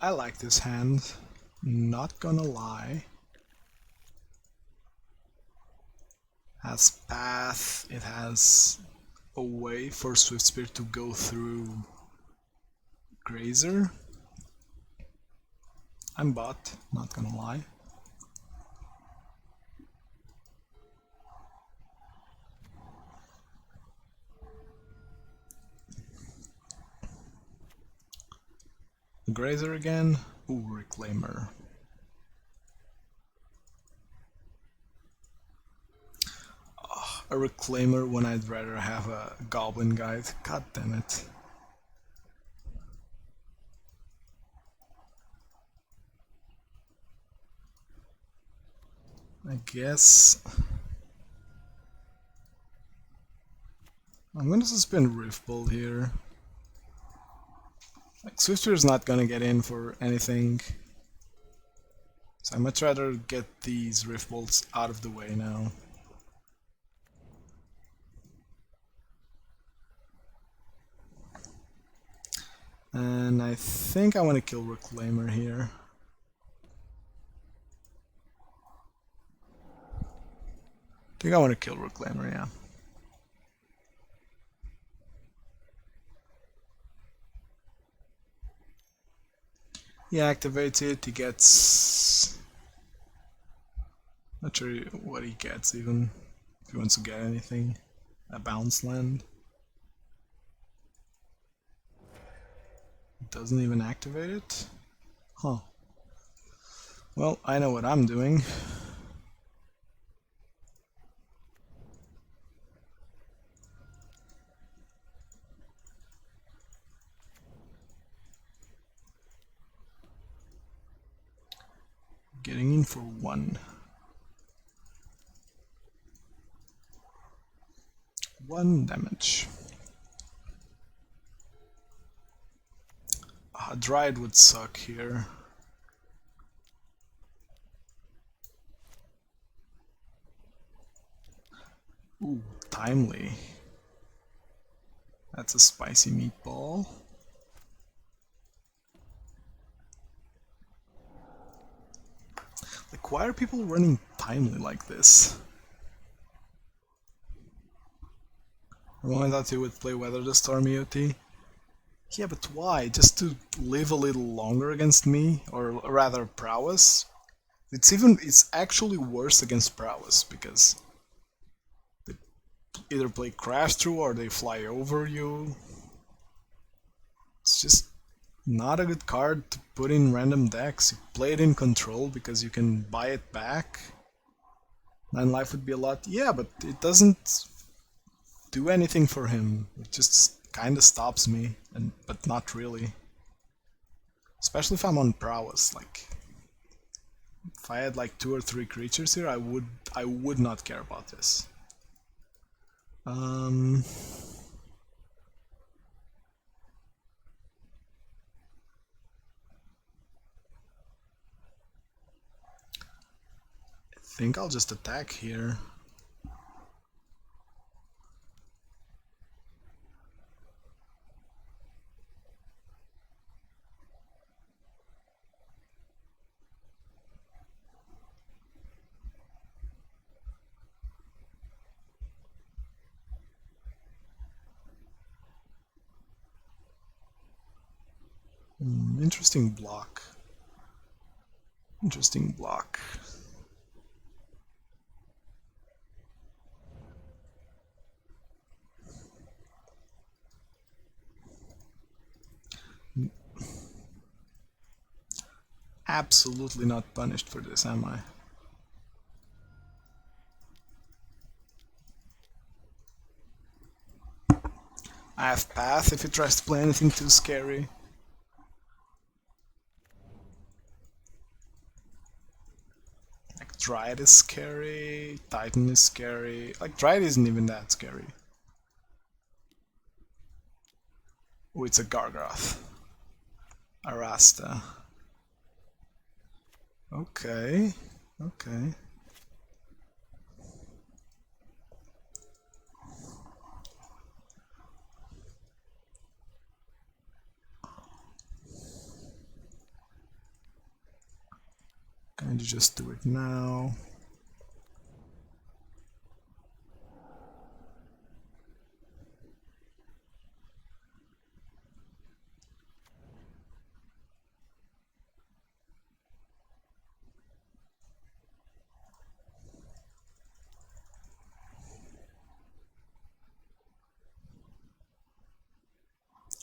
I like this hand. Not gonna lie. Has path, it has a way for Swiftspear to go through Grazer. I'm bot, not gonna lie. Grazer again. Ooh, Reclaimer. Oh, a Reclaimer when I'd rather have a Goblin guide. God damn it. I guess I'm gonna suspend Riftbolt here. Like, Swiftspear is not gonna get in for anything, so I'd much rather get these Riftbolts out of the way now. And I think I want to kill Reclaimer here. I think I want to kill Reclaimer, yeah. He activates it, he gets... Not sure what he gets even, if he wants to get anything. A bounce land. Doesn't even activate it? Huh. Well, I know what I'm doing. Getting in for 1. 1 damage. A Dryad would suck here. Ooh, timely. That's a spicy meatball. Like, why are people running timely like this? I thought he would play Weather the Storm EOT. Yeah, but why? Just to live a little longer against me? Or rather, Prowess? It's actually worse against Prowess, because they either play Crash Through or they fly over you. It's just not a good card to put in random decks. You play it in Control because you can buy it back. Then life would be a lot... Yeah, but it doesn't do anything for him. It just kinda stops me, but not really. Especially if I'm on Prowess. Like, if I had like 2 or 3 creatures here, I would not care about this. I think I'll just attack here. Interesting block. Interesting block. Absolutely not punished for this, am I? I have Path if it tries to play anything too scary. Like Dryad is scary, Titan is scary. Like Dryad isn't even that scary. Oh, it's a Gargoth. Arasta. Okay, okay. Can you just do it now?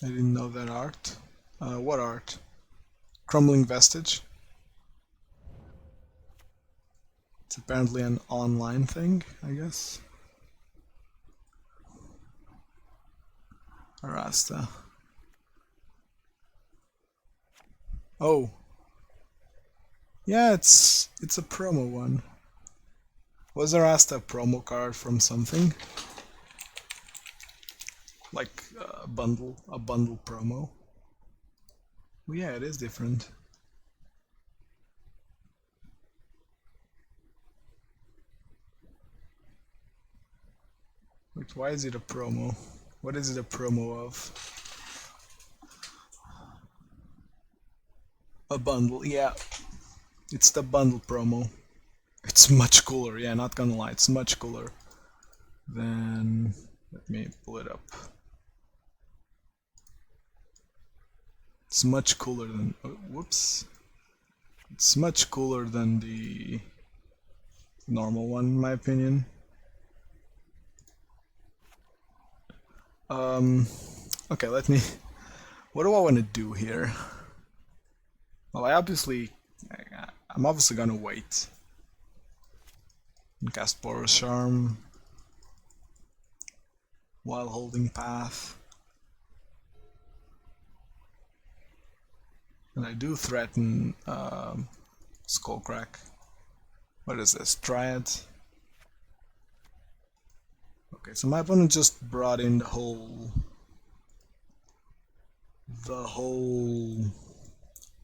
I didn't know that art. What art? Crumbling Vestige? It's apparently an online thing, I guess. Arasta. Oh. Yeah, it's a promo one. Was Arasta a promo card from something? Like a bundle promo? Well, yeah, it is different. Wait, why is it a promo? What is it a promo of? A bundle, yeah. It's the bundle promo. It's much cooler, yeah, not gonna lie, it's much cooler than... Let me pull it up. It's much cooler than... Oh, whoops. It's much cooler than the normal one, in my opinion. Okay, let me... What do I want to do here? Well, I'm obviously gonna wait. And cast Boros Charm while holding Path. And I do threaten Skullcrack. What is this? Dryad? Okay, so my opponent just brought in the whole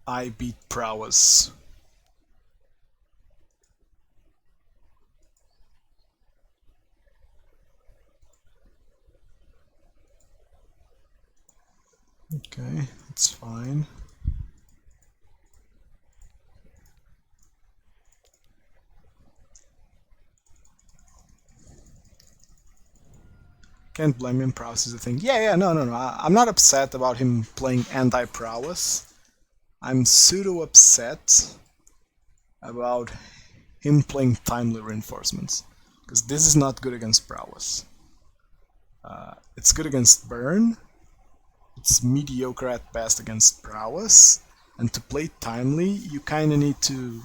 I beat prowess. Okay, that's fine. Can't blame him, prowess is a thing. Yeah, no. I'm not upset about him playing anti-prowess. I'm pseudo-upset about him playing timely reinforcements. Because this is not good against prowess. It's good against burn. It's mediocre at best against prowess. And to play timely, you kinda need to...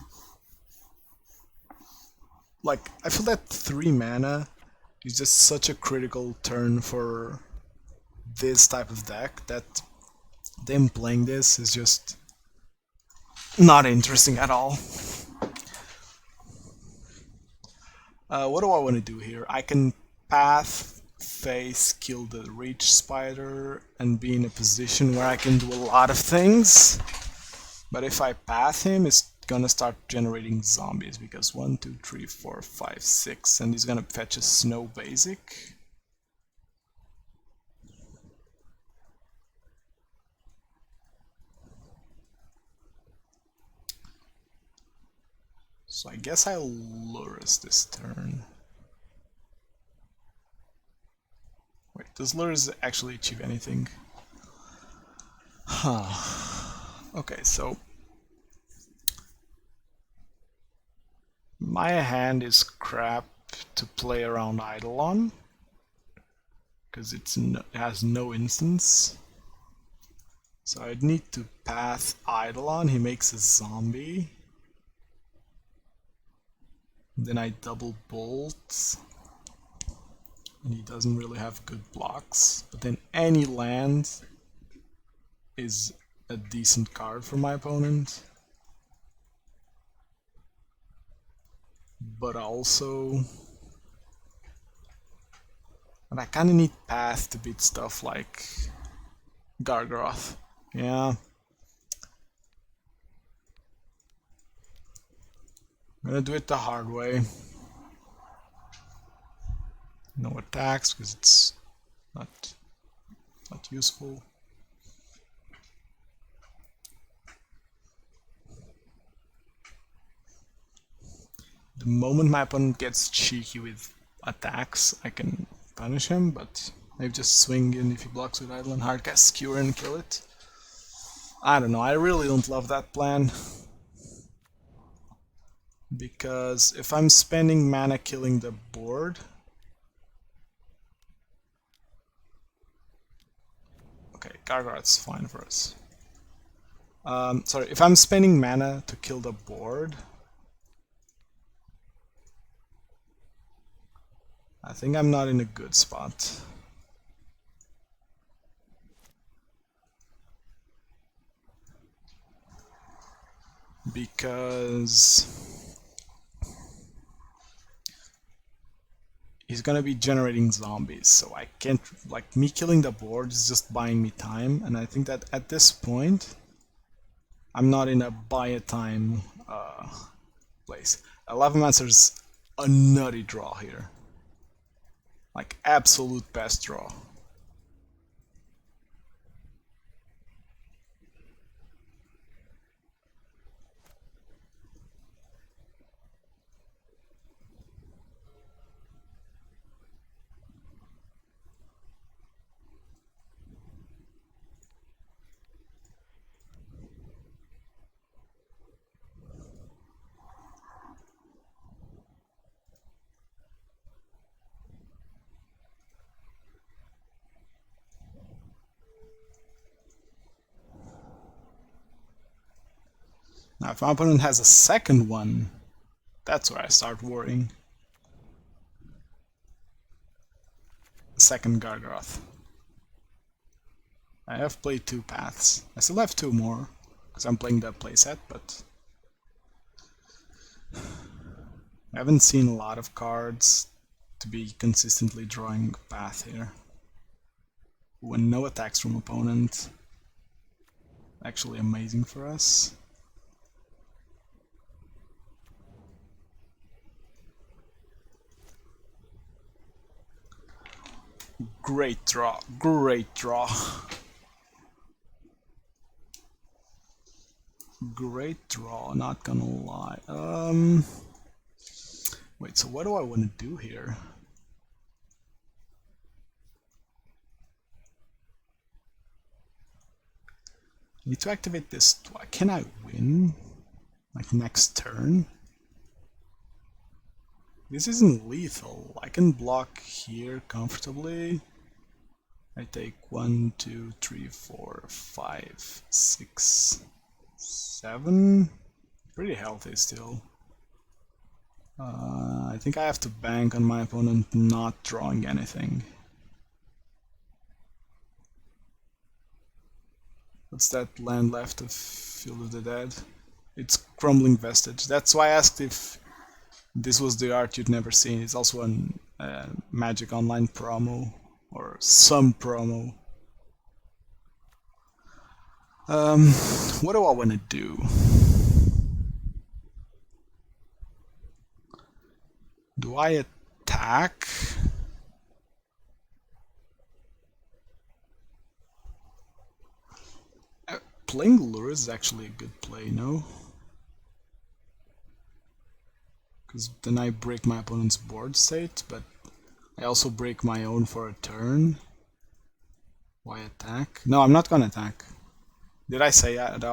Like, I feel that 3 mana is just such a critical turn for this type of deck that them playing this is just not interesting at all. What do I want to do here? I can Path, Face, kill the Reach Spider, and be in a position where I can do a lot of things. But if I Path him, it's gonna start generating zombies, because 1, 2, 3, 4, 5, 6, and he's gonna fetch a Snow Basic. So I guess I'll Lurrus this turn. Wait, does Lurrus actually achieve anything? Huh. Okay, so my hand is crap to play around Eidolon because it has no instance. So I'd need to path Eidolon. He makes a zombie. Then I double bolt. And he doesn't really have good blocks. But then any land is a decent card for my opponent. But also... And I kinda need path to beat stuff like Gargaroth. Yeah. I'm gonna do it the hard way. No attacks because it's not useful. The moment my opponent gets cheeky with attacks, I can punish him, but maybe just swing in if he blocks with Eidolon, hardcast Skewer and kill it. I don't know, I really don't love that plan. Because if I'm spending mana killing the board... Okay, Gargaroth's fine for us. Sorry, if I'm spending mana to kill the board... I think I'm not in a good spot. Because he's gonna be generating zombies, so I can't, like, me killing the board is just buying me time, and I think that at this point I'm not in a buy a time place. Lavamancer's a nutty draw here. Like, absolute best draw. Now, if my opponent has a second one, that's where I start worrying. Second Gargaroth. I have played 2 paths. I still have 2 more, because I'm playing that playset, but... I haven't seen a lot of cards to be consistently drawing path here. When no attacks from opponent. Actually amazing for us. Great draw, great draw. Great draw, not gonna lie. Wait, so what do I want to do here? I need to activate this twice. Can I win? Like next turn? This isn't lethal. I can block here comfortably. I take 1, 2, 3, 4, 5, 6, 7. Pretty healthy still. I think I have to bank on my opponent not drawing anything. What's that land left of Field of the Dead? It's Crumbling Vestige. That's why I asked if this was the art you'd never seen. It's also a Magic Online promo, or some promo. What do I want to do? Do I attack? Playing Lurrus is actually a good play, no? Because then I break my opponent's board state, but I also break my own for a turn. Why attack? No, I'm not gonna attack. Did I say that?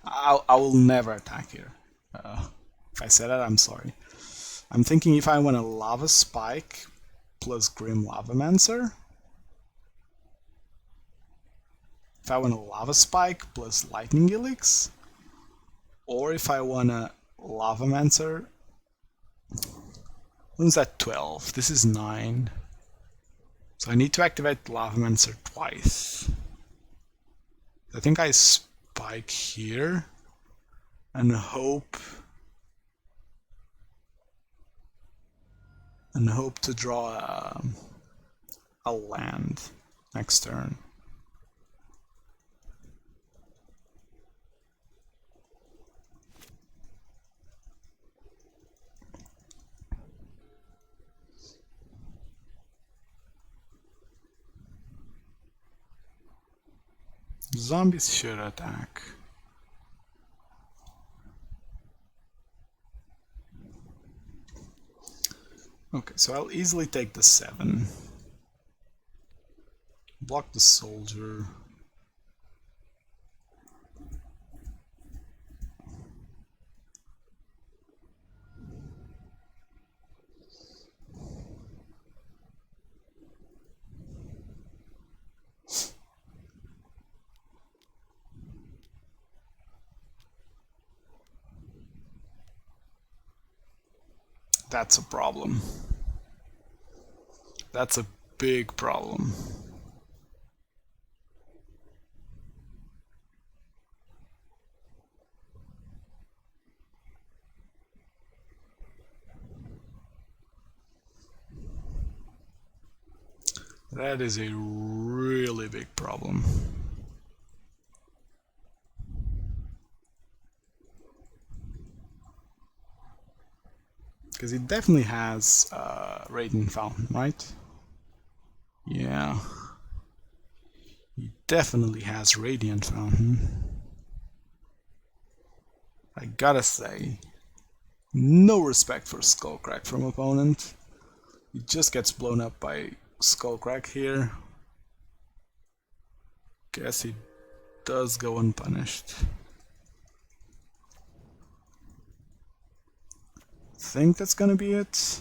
I will never attack here. If I said that, I'm sorry. I'm thinking if I want a Lava Spike plus Grim Lavamancer. If I want a Lava Spike plus Lightning Helix. Or if I want a Lavamancer. When's that 12? This is 9. So I need to activate Lavamancer twice. I think I spike here and hope to draw a land next turn. Zombies should attack. Okay, so I'll easily take the 7. Block the soldier. That's a problem. That's a big problem. That is a really big problem. Because it definitely has Radiant Fountain, right? Yeah. He definitely has Radiant Fountain. I gotta say, no respect for Skullcrack from opponent. He just gets blown up by Skullcrack here. Guess he does go unpunished. Think that's gonna be it.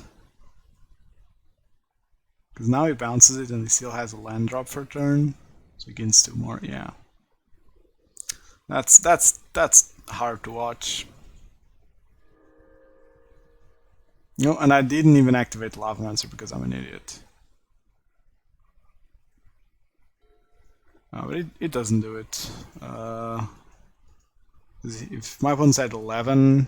Because now he bounces it and he still has a land drop for turn. So he gains 2 more, yeah. That's hard to watch. You know, and I didn't even activate Lavamancer because I'm an idiot. But it doesn't do it. If my opponent's at 11,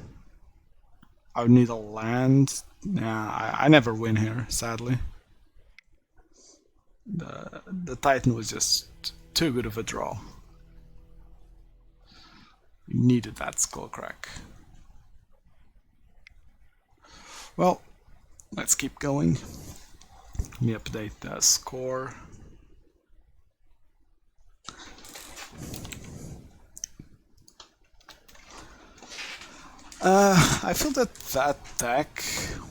I would need a land. Yeah, I never win here, sadly. The Titan was just too good of a draw. We needed that Skullcrack. Well, let's keep going. Let me update the score. I feel that deck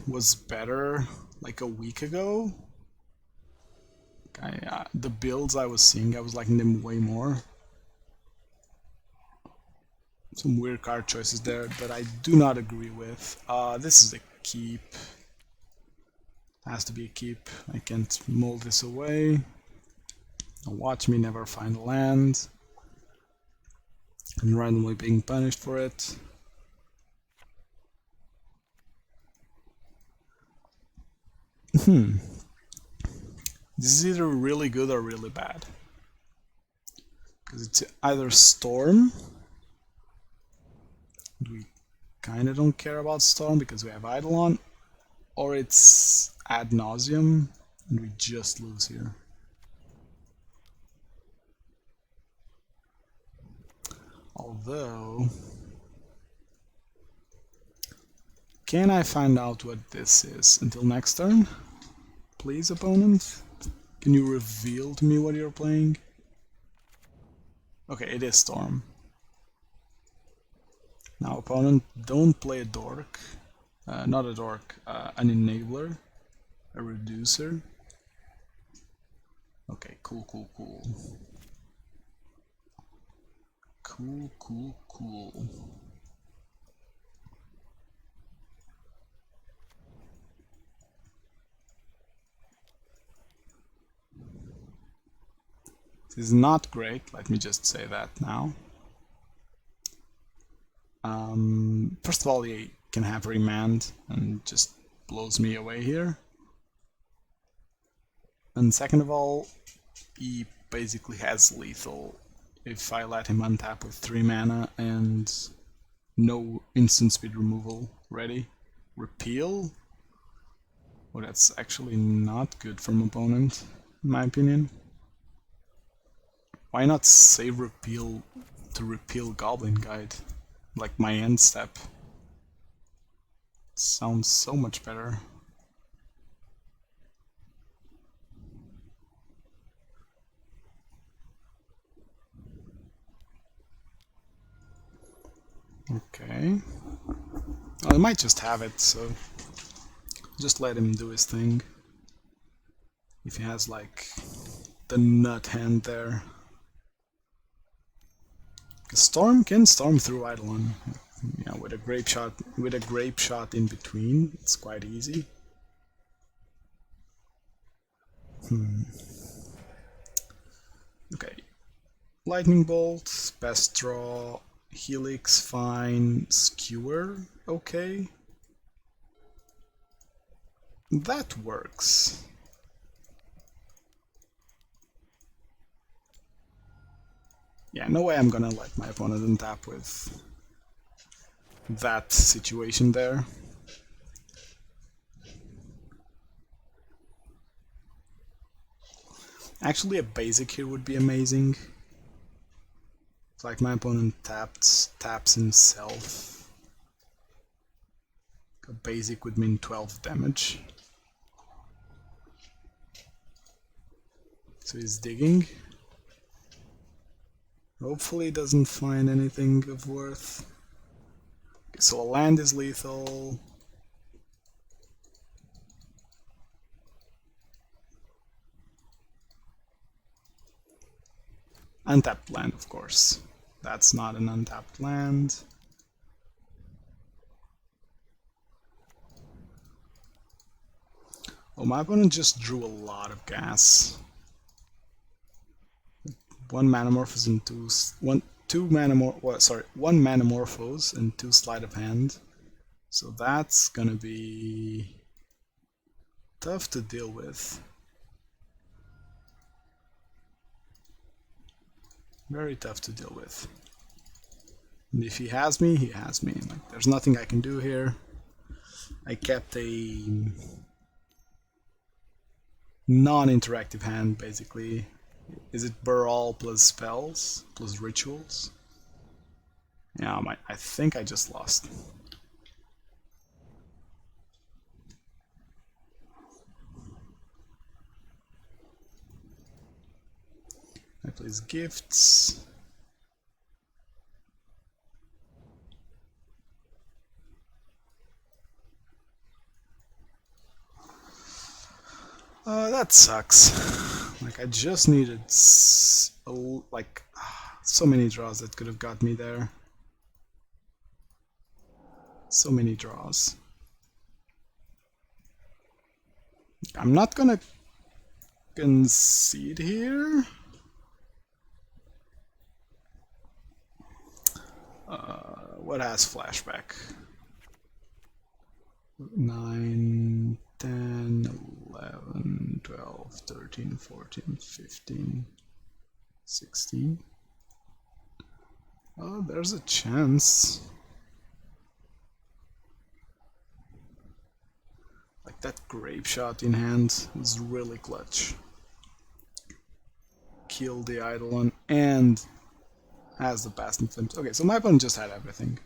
was better like a week ago. The builds I was seeing, I was liking them way more. Some weird card choices there that I do not agree with. This is a keep. Has to be a keep. I can't mold this away. Watch me never find land. And randomly being punished for it. This is either really good or really bad. Because it's either Storm. We kinda don't care about Storm because we have Eidolon. Or it's Ad Nauseam and we just lose here. Although, can I find out what this is until next turn? Please, opponent? Can you reveal to me what you're playing? Okay, it is Storm. Now, opponent, don't play a dork. Not a dork, an enabler. A reducer. Okay, cool. Cool, cool, cool. This is not great, let me just say that now. First of all, he can have Remand and just blows me away here. And second of all, he basically has lethal if I let him untap with 3 mana and no instant speed removal ready. Repeal? Well, that's actually not good from opponent, in my opinion. Why not save Repeal to repeal Goblin Guide? Like my end step. Sounds so much better. Okay. Well, I might just have it, so just let him do his thing. If he has like the nut hand there. Storm can storm through Eidolon. Yeah, with a grape shot in between, it's quite easy. Okay. Lightning Bolt, best draw, Helix, fine, Skewer, okay. That works. Yeah, no way I'm gonna let my opponent untap with that situation there. Actually, a basic here would be amazing. It's like my opponent taps himself. A basic would mean 12 damage. So he's digging. Hopefully he doesn't find anything of worth. Okay, so a land is lethal. Untapped land, of course. That's not an untapped land. Oh, my opponent just drew a lot of gas. One Manamorphose and one Manamorphose and 2 Sleight of Hand. So that's gonna be tough to deal with. Very tough to deal with. And if he has me, he has me. Like, there's nothing I can do here. I kept a non-interactive hand, basically. Is it Burl plus spells plus rituals? Yeah, I think I just lost. I place gifts. That sucks. Like, I just needed like so many draws that could have got me there. So many draws. I'm not gonna concede here. What has flashback? 9, 10, 11, 12, 13, 14, 15, 16. Oh, there's a chance. Like, that grape shot in hand is really clutch. Kill the Eidolon and has the Bastion Flames. Okay, so my opponent just had everything.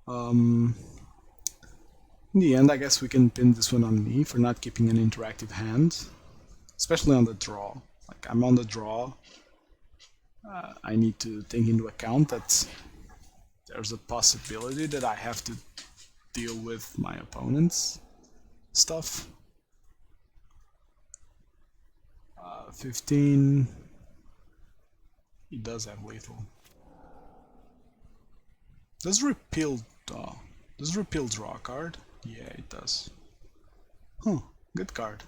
In the end, I guess we can pin this one on me for not keeping an interactive hand, especially on the draw. Like, I'm on the draw. I need to take into account that there's a possibility that I have to deal with my opponent's stuff. 15. He does have lethal. Does repeal draw a card? Yeah, it does. Huh, good card.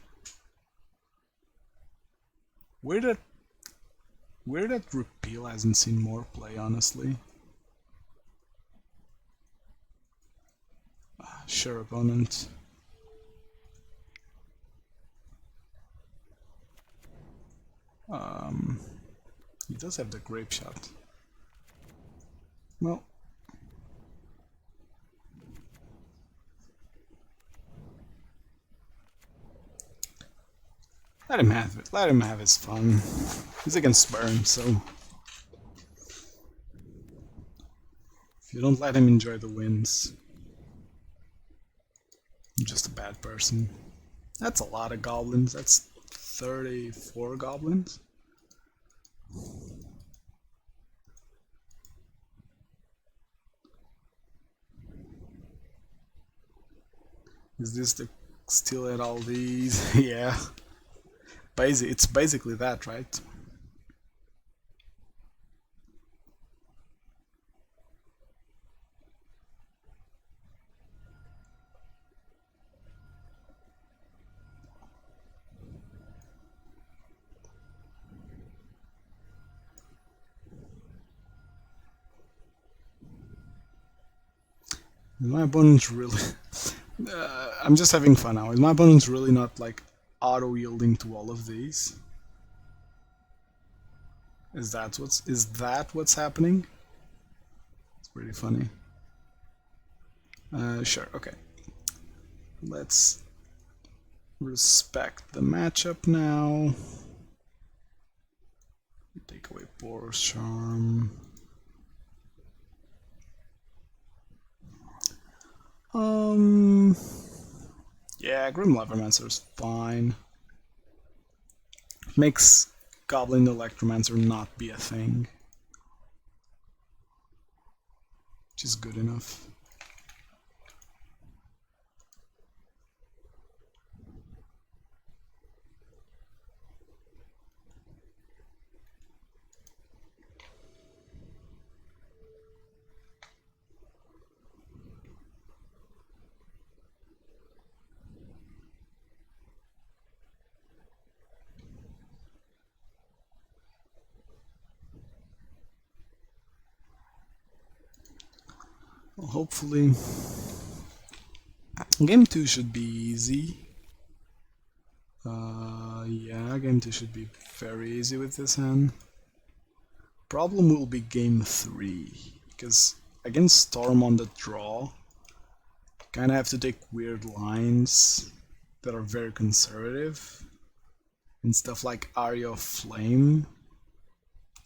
Weird that repeal hasn't seen more play, honestly. Sure, opponent. He does have the grape shot. Well, let him have it. Let him have his fun. He's against Burn, so if you don't let him enjoy the wins, you're just a bad person. That's a lot of goblins. That's 34 goblins. Is this the still at all these? Yeah. It's basically that, right? My opponent's really... I'm just having fun now. Is my opponent's really not like auto-yielding to all of these? Is that what's happening? It's pretty funny. Sure, okay. Let's respect the matchup now. Take away Boros Charm. Yeah, Grim Lavamancer is fine. Makes Goblin Electromancer not be a thing, which is good enough. Well, hopefully, game 2 should be easy. Yeah, game 2 should be very easy with this hand. Problem will be game 3, because against Storm on the draw, kinda have to take weird lines that are very conservative, and stuff like Aria of Flame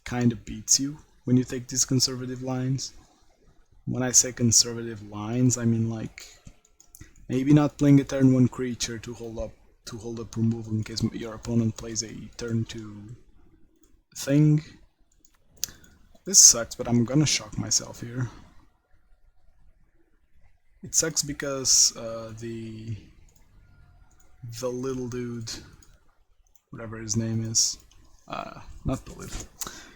kinda beats you when you take these conservative lines. When I say conservative lines, I mean like maybe not playing a turn 1 creature to hold up removal in case your opponent plays a turn 2 thing. This sucks, but I'm gonna shock myself here. It sucks because the little dude, whatever his name is, not the little,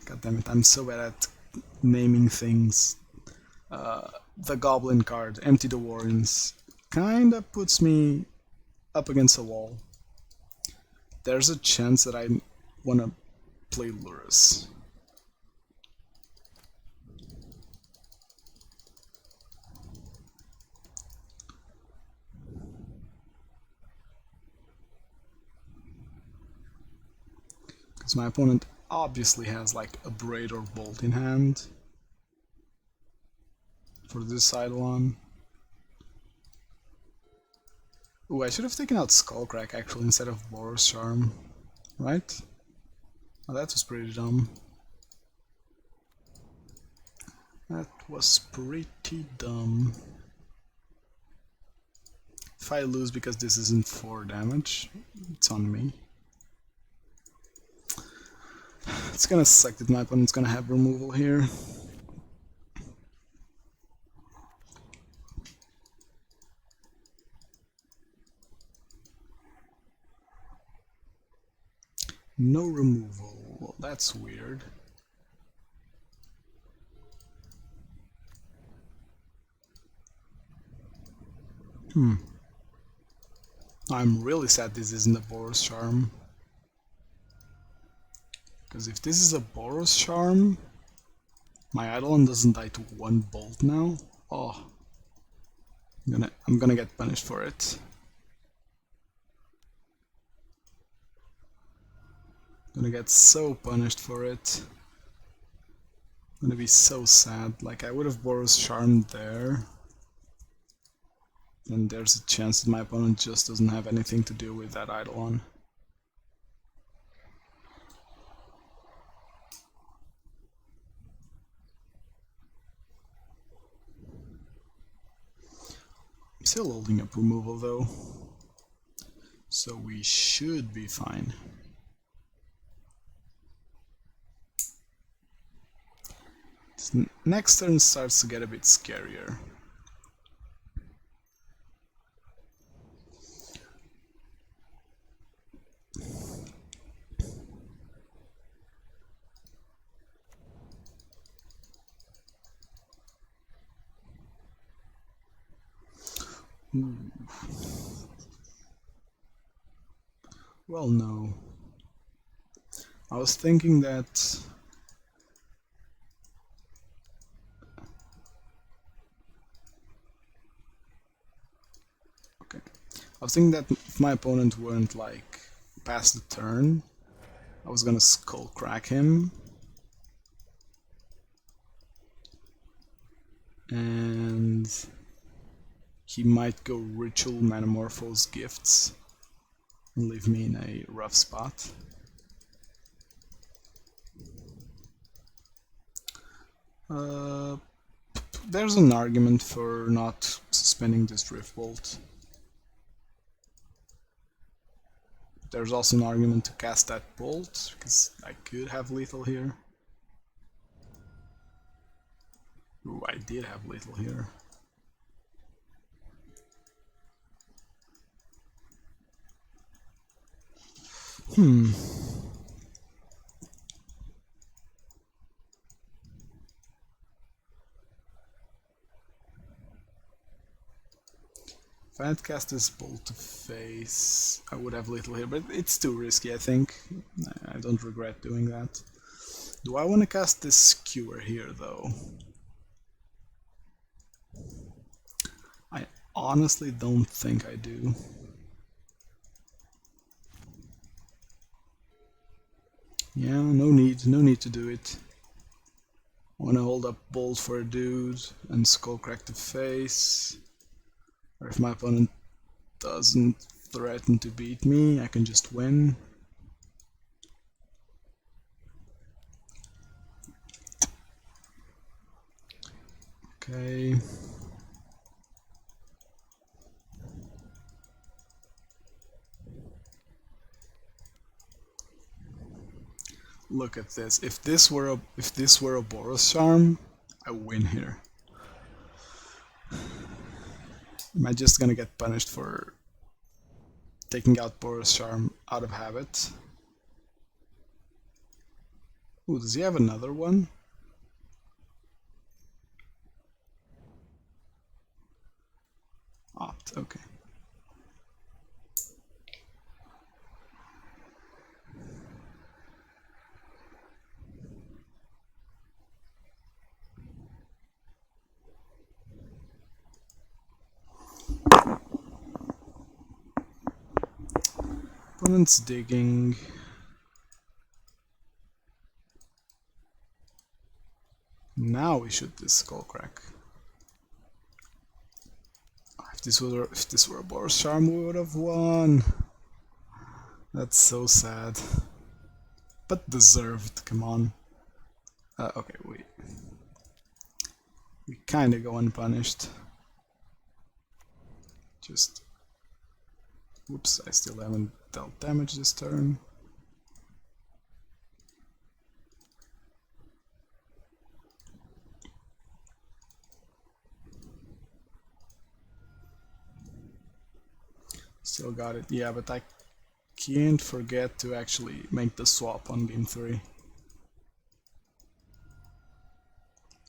god damn it, I'm so bad at naming things. The Goblin card, Empty the Warrens, kinda puts me up against a wall. There's a chance that I wanna play Lurrus. Because my opponent obviously has like a Braid or Bolt in hand for this Eidolon. Ooh, I should have taken out Skullcrack actually instead of Boros Charm, right? Oh, that was pretty dumb. That was pretty dumb. If I lose because this isn't 4 damage, it's on me. It's gonna suck that my opponent's gonna have removal here. No removal. Well, that's weird. I'm really sad this isn't a Boros Charm. Because if this is a Boros Charm, my Eidolon doesn't die to 1 bolt now. Oh, I'm gonna get punished for it. Gonna get so punished for it. Gonna be so sad. Like, I would have Boros Charmed there. And there's a chance that my opponent just doesn't have anything to do with that Eidolon. I'm still holding up removal though, so we should be fine. This next turn starts to get a bit scarier. Well, no. I was thinking that... Okay. I was thinking that if my opponent weren't, like, past the turn, I was gonna Skullcrack him. And... he might go Ritual Metamorphose Gifts and leave me in a rough spot. There's an argument for not suspending this Drift Bolt. There's also an argument to cast that Bolt, because I could have lethal here. Ooh, I did have lethal here. If I had cast this Bolt to face, I would have lethal here, but it's too risky, I think. I don't regret doing that. Do I want to cast this Skewer here, though? I honestly don't think I do. Yeah, no need to do it. I want to hold up Bolt for a dude and Skullcrack to face. Or if my opponent doesn't threaten to beat me, I can just win. Okay. Look at this. If this were a Boros Charm, I win here. Am I just gonna get punished for taking out Boros Charm out of habit? Ooh, does he have another one? Opt, okay. Opponent's digging. Now we shoot this Skullcrack. If this were a Boros Charm, we would have won. That's so sad. But deserved, come on. Okay, wait. We kinda go unpunished. Just... Whoops, I still haven't dealt damage this turn. Still got it, yeah, but I can't forget to actually make the swap on game 3.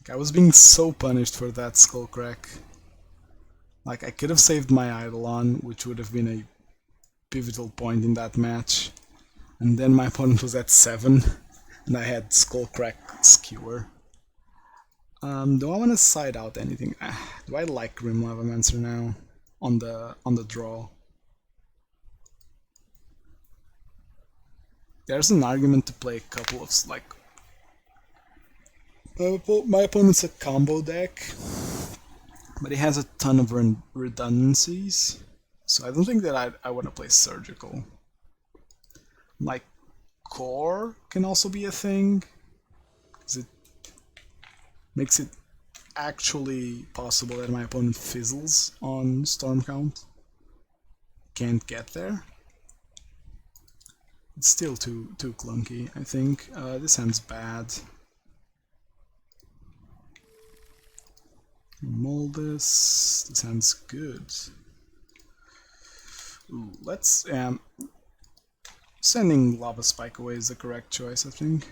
I was being so punished for that Skullcrack. Like, I could have saved my Eidolon, which would have been a pivotal point in that match. And then my opponent was at 7, and I had Skullcrack Skewer. Do I want to side out anything? Do I like Grim Lavamancer now on the draw? There's an argument to play a couple of, like, my opponent's a combo deck, but he has a ton of redundancies, so I don't think that I want to play Surgical. Like, Kor can also be a thing, because it makes it actually possible that my opponent fizzles on Storm Count. Can't get there. It's still too clunky, I think. This hand's bad. Mold this. This hand's good. Ooh, let's sending Lava Spike away is the correct choice, I think.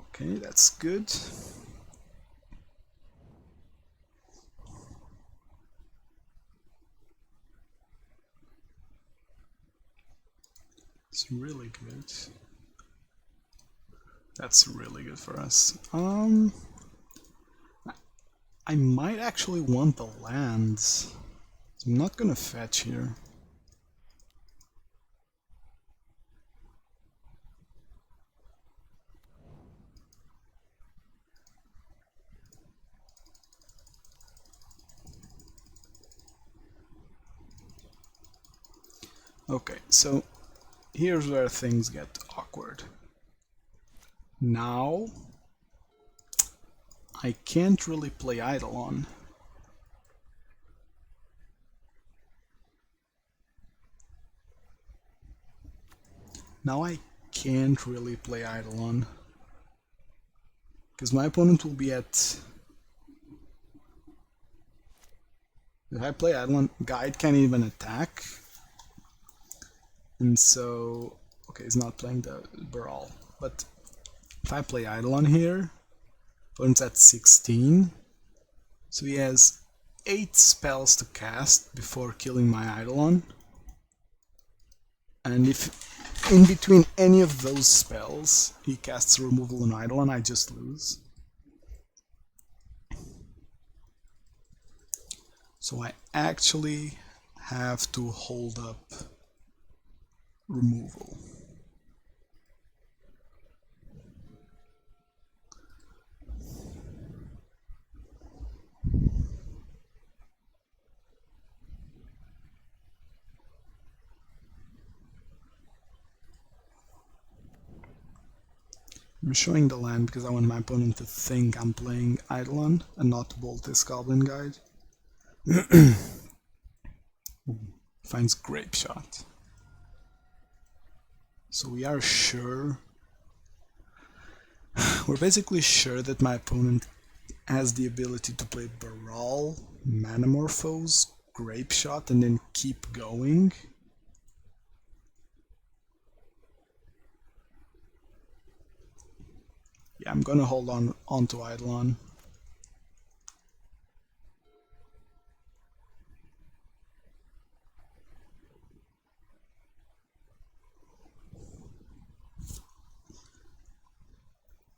Okay, that's good. It's really good. That's really good for us. I might actually want the lands. I'm not gonna fetch here. Okay, so here's where things get awkward. Now, I can't really play Eidolon. Now I can't really play Eidolon, because my opponent will be at... If I play Eidolon, Guide can't even attack. And so, okay, he's not playing the Brawl, but if I play Eidolon here, opponent's at 16, so he has 8 spells to cast before killing my Eidolon, and if in between any of those spells he casts removal on Eidolon, I just lose. So I actually have to hold up removal. I'm showing the land because I want my opponent to think I'm playing Eidolon and not bolt this Goblin Guide. Finds Grape Shot. So we are sure, we're basically sure that my opponent has the ability to play Brawl, Manamorphose, Grape Shot, and then keep going. Yeah, I'm gonna hold on to Eidolon.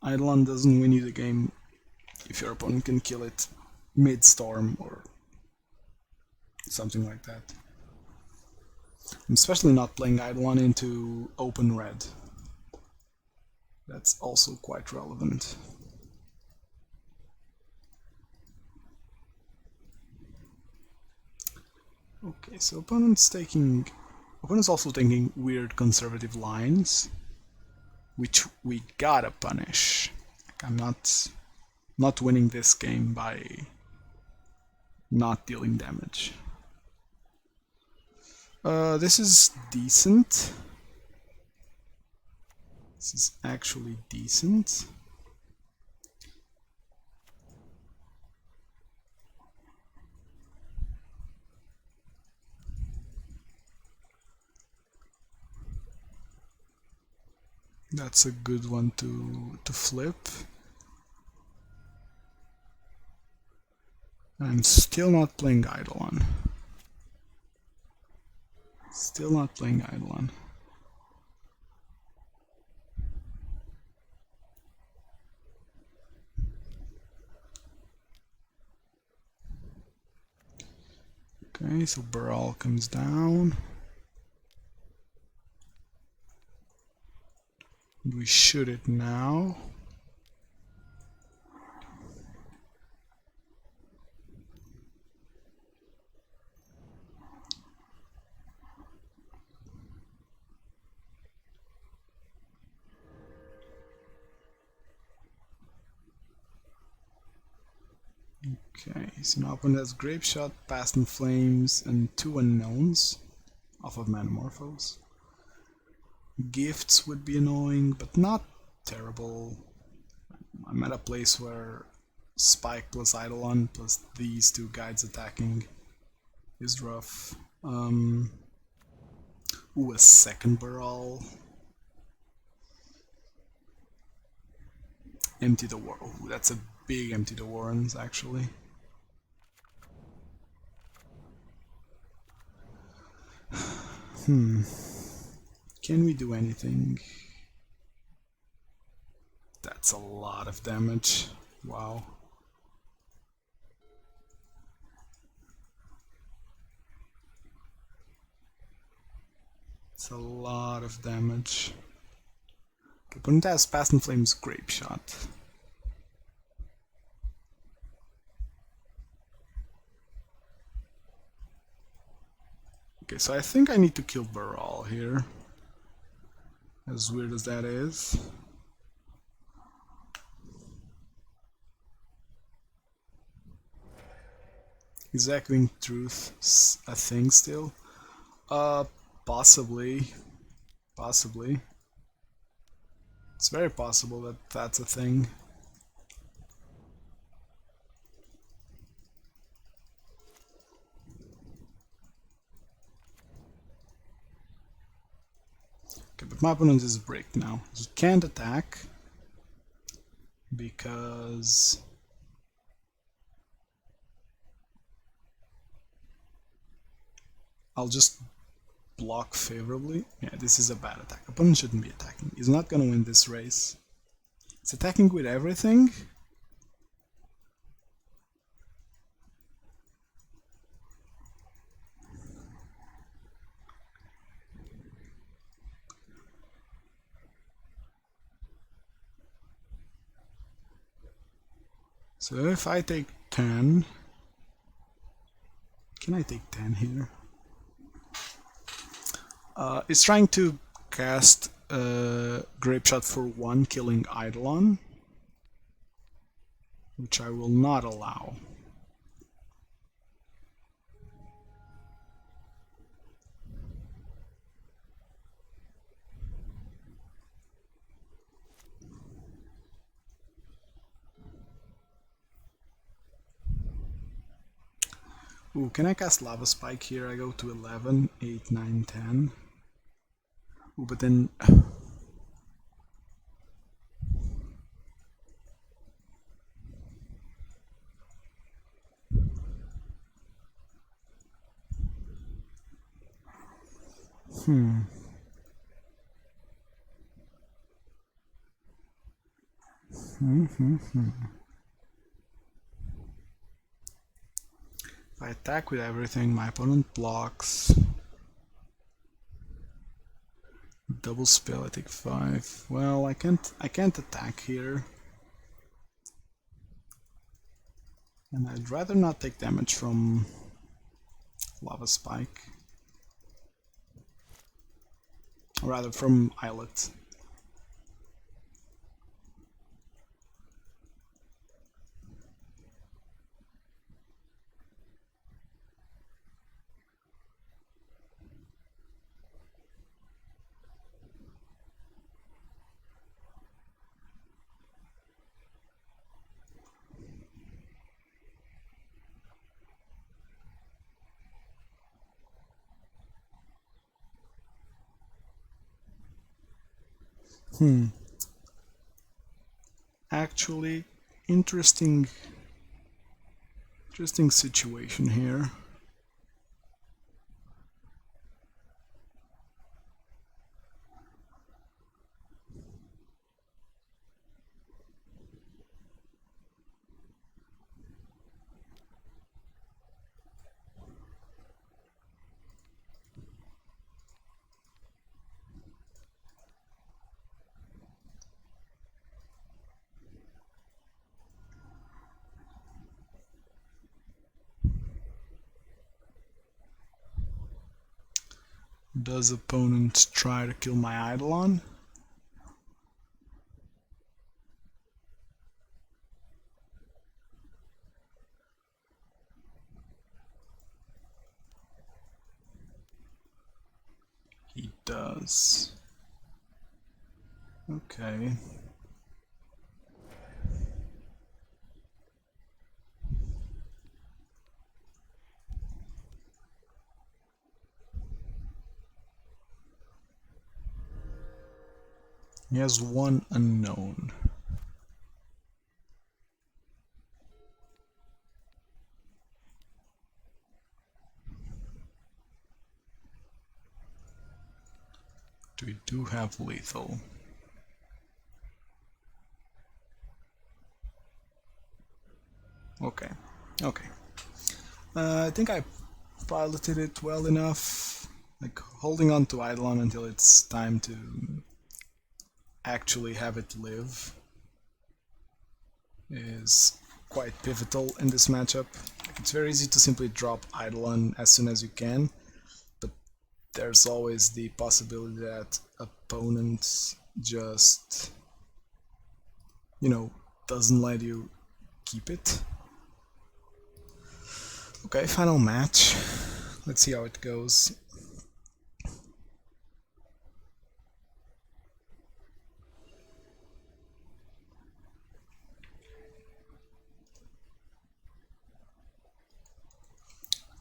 Eidolon doesn't win you the game if your opponent can kill it mid-storm or something like that. I'm especially not playing Eidolon into open red. That's also quite relevant. Okay, so opponent's also taking weird conservative lines, which we gotta punish. Like, I'm not winning this game by not dealing damage. This is decent. This is actually decent. That's a good one to flip. I'm still not playing Eidolon. Still not playing Eidolon. Okay, so Baral comes down. We shoot it now. Okay, so now opponent has Grape Shot, Past in Flames, and 2 unknowns off of Manamorphose. Gifts would be annoying, but not terrible. I'm at a place where Spike plus Eidolon plus these 2 guides attacking is rough. Ooh, a second Baral. Empty the War. Ooh, that's a big Empty the Warrens, actually. Can we do anything? That's a lot of damage. Wow. It's a lot of damage. Okay, opponent has Past in Flames, Grape Shot. Okay, so I think I need to kill Baral here. As weird as that is. Is Echoing Truth a thing still? Possibly. Possibly. It's very possible that that's a thing. Okay, but my opponent is bricked now. He can't attack because I'll just block favorably. Yeah, this is a bad attack. Opponent shouldn't be attacking. He's not gonna win this race. He's attacking with everything. So if I take 10, can I take 10 here? It's trying to cast Grape Shot for 1, killing Eidolon, which I will not allow. Ooh, can I cast Lava Spike here? I go to 11, 8, 9, 10. Ooh, but then... If I attack with everything, my opponent blocks. Double spell, I take 5. Well, I can't attack here. And I'd rather not take damage from Lava Spike. Or rather from Islet. Actually, interesting situation here. Does opponent try to kill my Eidolon? He does. Okay. He has one unknown. We do have lethal. Okay, okay. I think I piloted it well enough. Like, holding on to Eidolon until it's time to actually have it live is quite pivotal in this matchup. It's very easy to simply drop Eidolon as soon as you can, but there's always the possibility that opponents just, you know, doesn't let you keep it. Okay, final match. Let's see how it goes.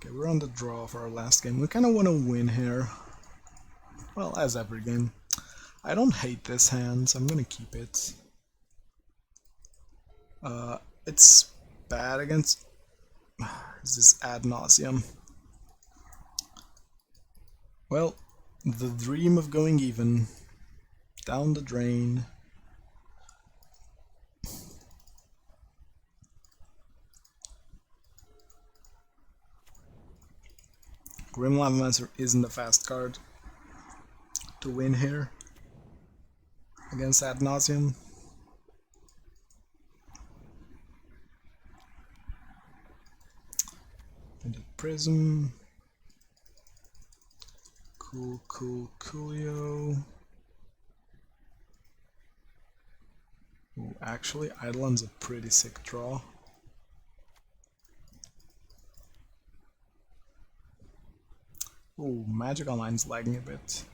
Okay, we're on the draw for our last game. We kind of want to win here. Well, as every game. I don't hate this hand, so I'm gonna keep it. It's bad against... Is this ad nauseam? Well, the dream of going even. Down the drain. Grim Lavamancer isn't a fast card to win here against ad nauseam. Painted Prism. Coolio. Ooh, actually, Eidolon's a pretty sick draw. Ooh, Magic Online's lagging a bit.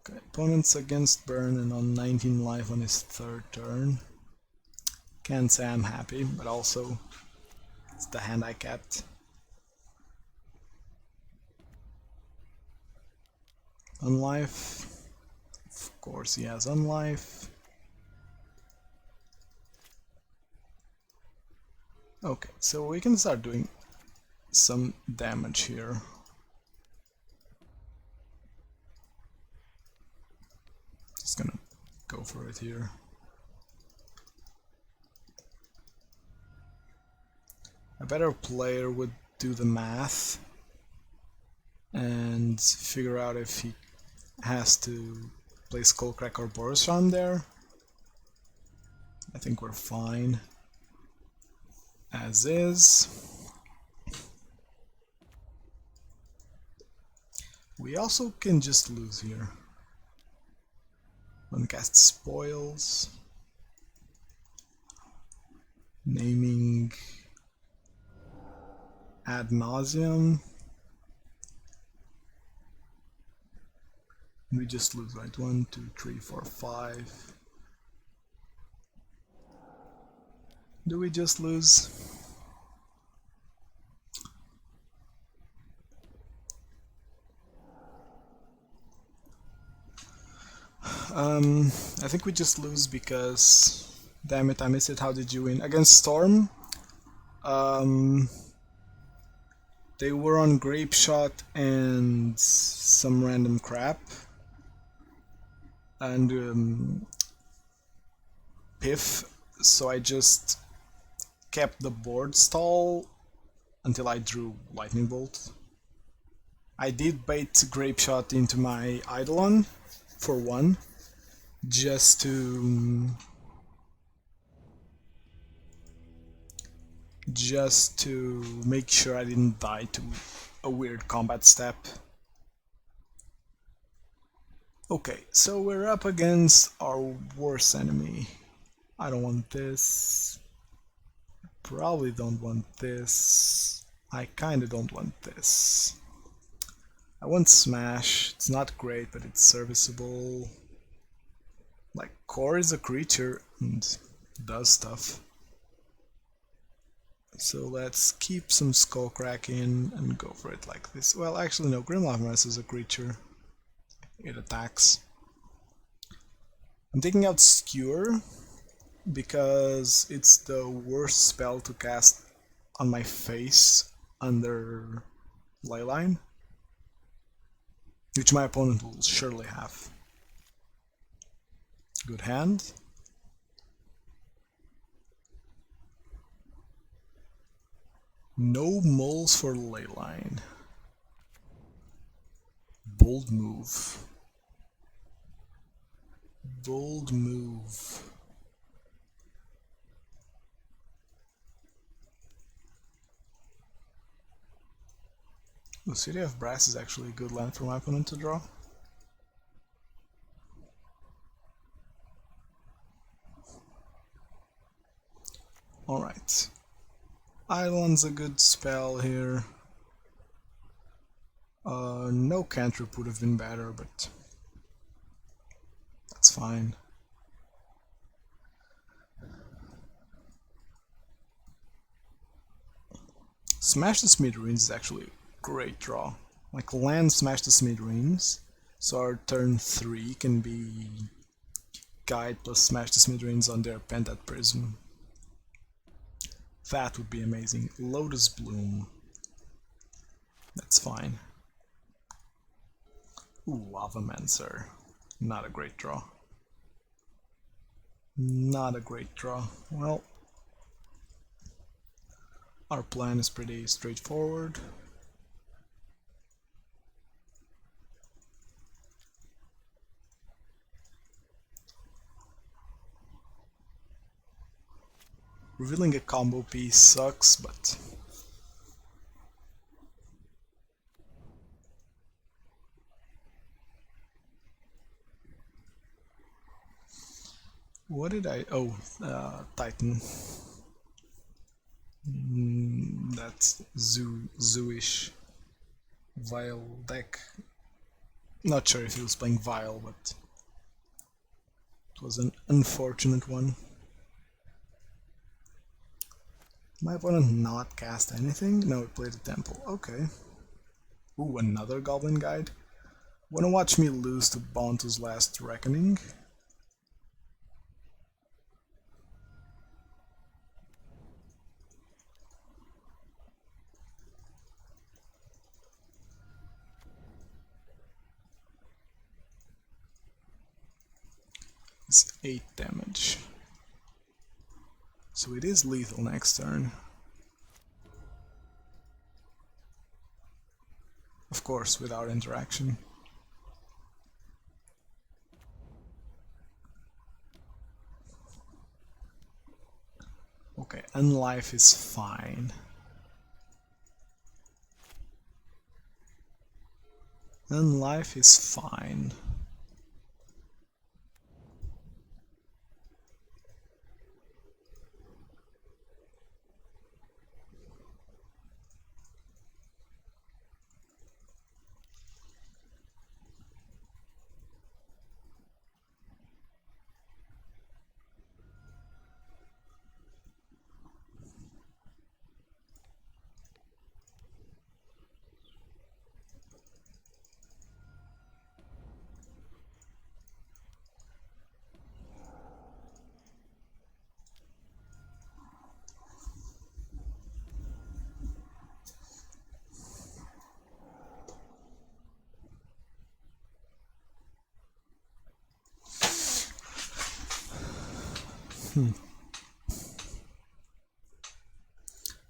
Okay, opponent's against burn and on 19 life on his third turn. Can't say I'm happy, but also it's the hand I kept. Unlife. Of course he has unlife. Okay, so we can start doing some damage here. Just gonna go for it here. A better player would do the math and figure out if he has to play Skullcrack or Boros Charm there. I think we're fine as is. We also can just lose here. One cast spoils. Naming ad nauseam. We just lose, right? 1, 2, 3, 4, 5. Do we just lose? I think we just lose because... Damn it, I missed it. How did you win? Against Storm? They were on Grape Shot and some random crap. And Piff, so I just kept the board stall until I drew Lightning Bolt. I did bait Grape Shot into my Eidolon for one, just to make sure I didn't die to a weird combat step. Okay, so we're up against our worst enemy. I don't want this. Probably don't want this. I kinda don't want this. I want Smash. It's not great, but it's serviceable. Like, Kor is a creature and does stuff. So let's keep some Skullcrack in and go for it like this. Well, actually no, Grim Lavamancer is a creature. It attacks. I'm taking out Skewer because it's the worst spell to cast on my face under Leyline, which my opponent will surely have. Good hand. No moles for Leyline. Bold move. Bold move. The City of Brass is actually a good land for my opponent to draw. Alright. Eidolon's a good spell here. No cantrip would have been better, but that's fine. Smash the Smithereens is actually a great draw. Like, land Smash the Smithereens, so our turn 3 can be Guide plus Smash the Smithereens on their Pentat Prism. That would be amazing. Lotus Bloom. That's fine. Ooh, Lavamancer. Not a great draw. Not a great draw. Well, our plan is pretty straightforward. Revealing a combo piece sucks, but what did I... Oh, Titan. That's Zoo-ish. Vile deck. Not sure if he was playing Vile, but it was an unfortunate one. My opponent not cast anything? No, he played a Temple. Okay. Ooh, another Goblin Guide. Wanna watch me lose to Bontu's Last Reckoning? It's 8 damage. So it is lethal next turn. Of course, without interaction. Okay, Unlife is fine. Unlife is fine.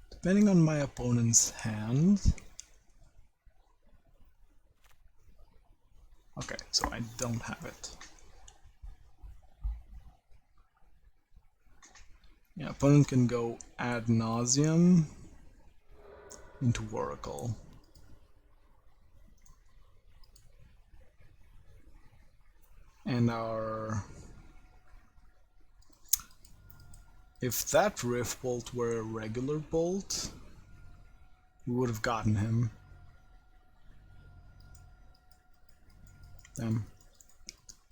Depending on my opponent's hand... Okay, so I don't have it. Yeah, opponent can go add Nauseam into Oracle. And our... If that Rift Bolt were a regular bolt, we would have gotten him. Damn.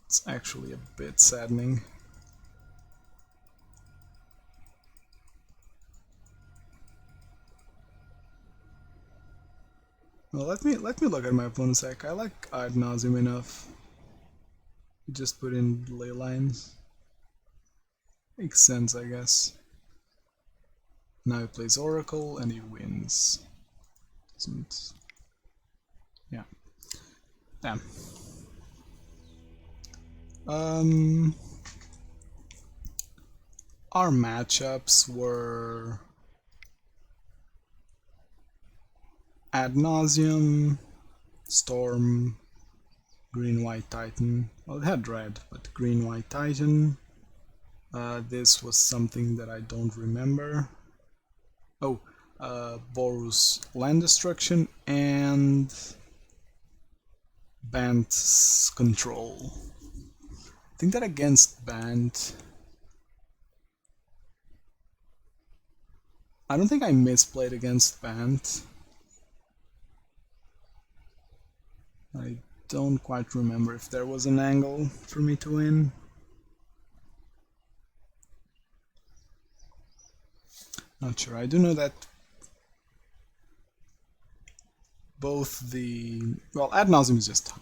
It's actually a bit saddening. Well, let me look at my opponent's deck. I like Ad Nauseam enough. Just put in ley lines. Makes sense, I guess. Now he plays Oracle and he wins. Doesn't... Yeah. Damn. Our matchups were Ad Nauseam, Storm, Green-White Titan. Well, it had red, but Green-White Titan. This was something that I don't remember. Oh, Boros Land Destruction and Bant's Control. I think that against Bant... I don't think I misplayed against Bant. I don't quite remember if there was an angle for me to win. Not sure. I do know that both the... Well, Ad Nauseam is just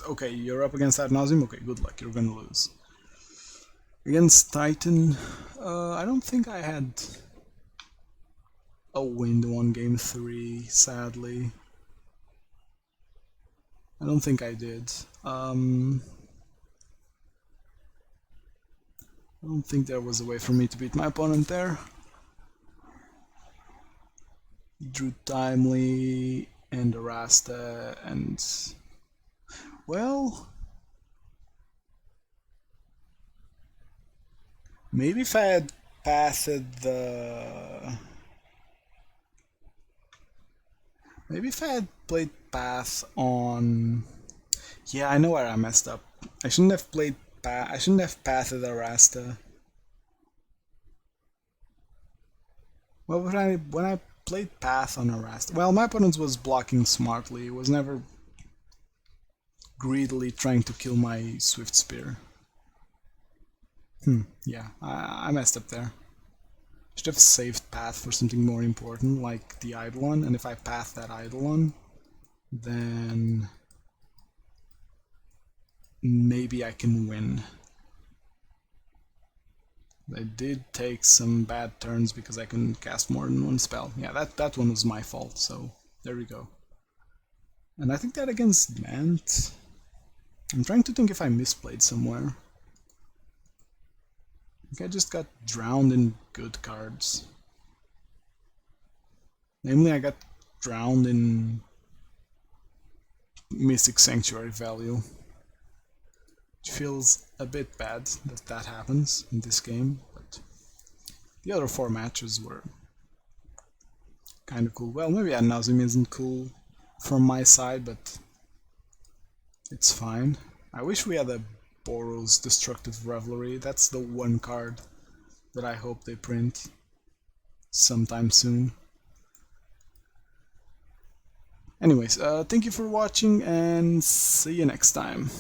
okay, you're up against Ad Nauseam, okay, good luck, you're gonna lose. Against Titan, I don't think I had a win on game 3, sadly. I don't think I did. I don't think there was a way for me to beat my opponent there. Drew Timely and Arasta and... Well... Maybe if I had pathed the... Maybe if I had played Path on... Yeah, I know where I messed up. I shouldn't have played I shouldn't have pathed Arasta. Well, when I played Path on Arasta... Well, my opponent was blocking smartly. He was never greedily trying to kill my Swiftspear. Yeah, I messed up there. Should have saved Path for something more important, like the Eidolon, and if I path that Eidolon, then maybe I can win. I did take some bad turns because I couldn't cast more than one spell. Yeah, that one was my fault, so there we go. And I think that against Mant... I'm trying to think if I misplayed somewhere. I think I just got drowned in good cards. Namely, I got drowned in Mystic Sanctuary value. Which feels a bit bad that that happens in this game, but the other 4 matches were kind of cool. Well, maybe Ad Nauseam isn't cool from my side, but it's fine. I wish we had a Boros Destructive Revelry. That's the one card that I hope they print sometime soon. Anyways, thank you for watching and see you next time.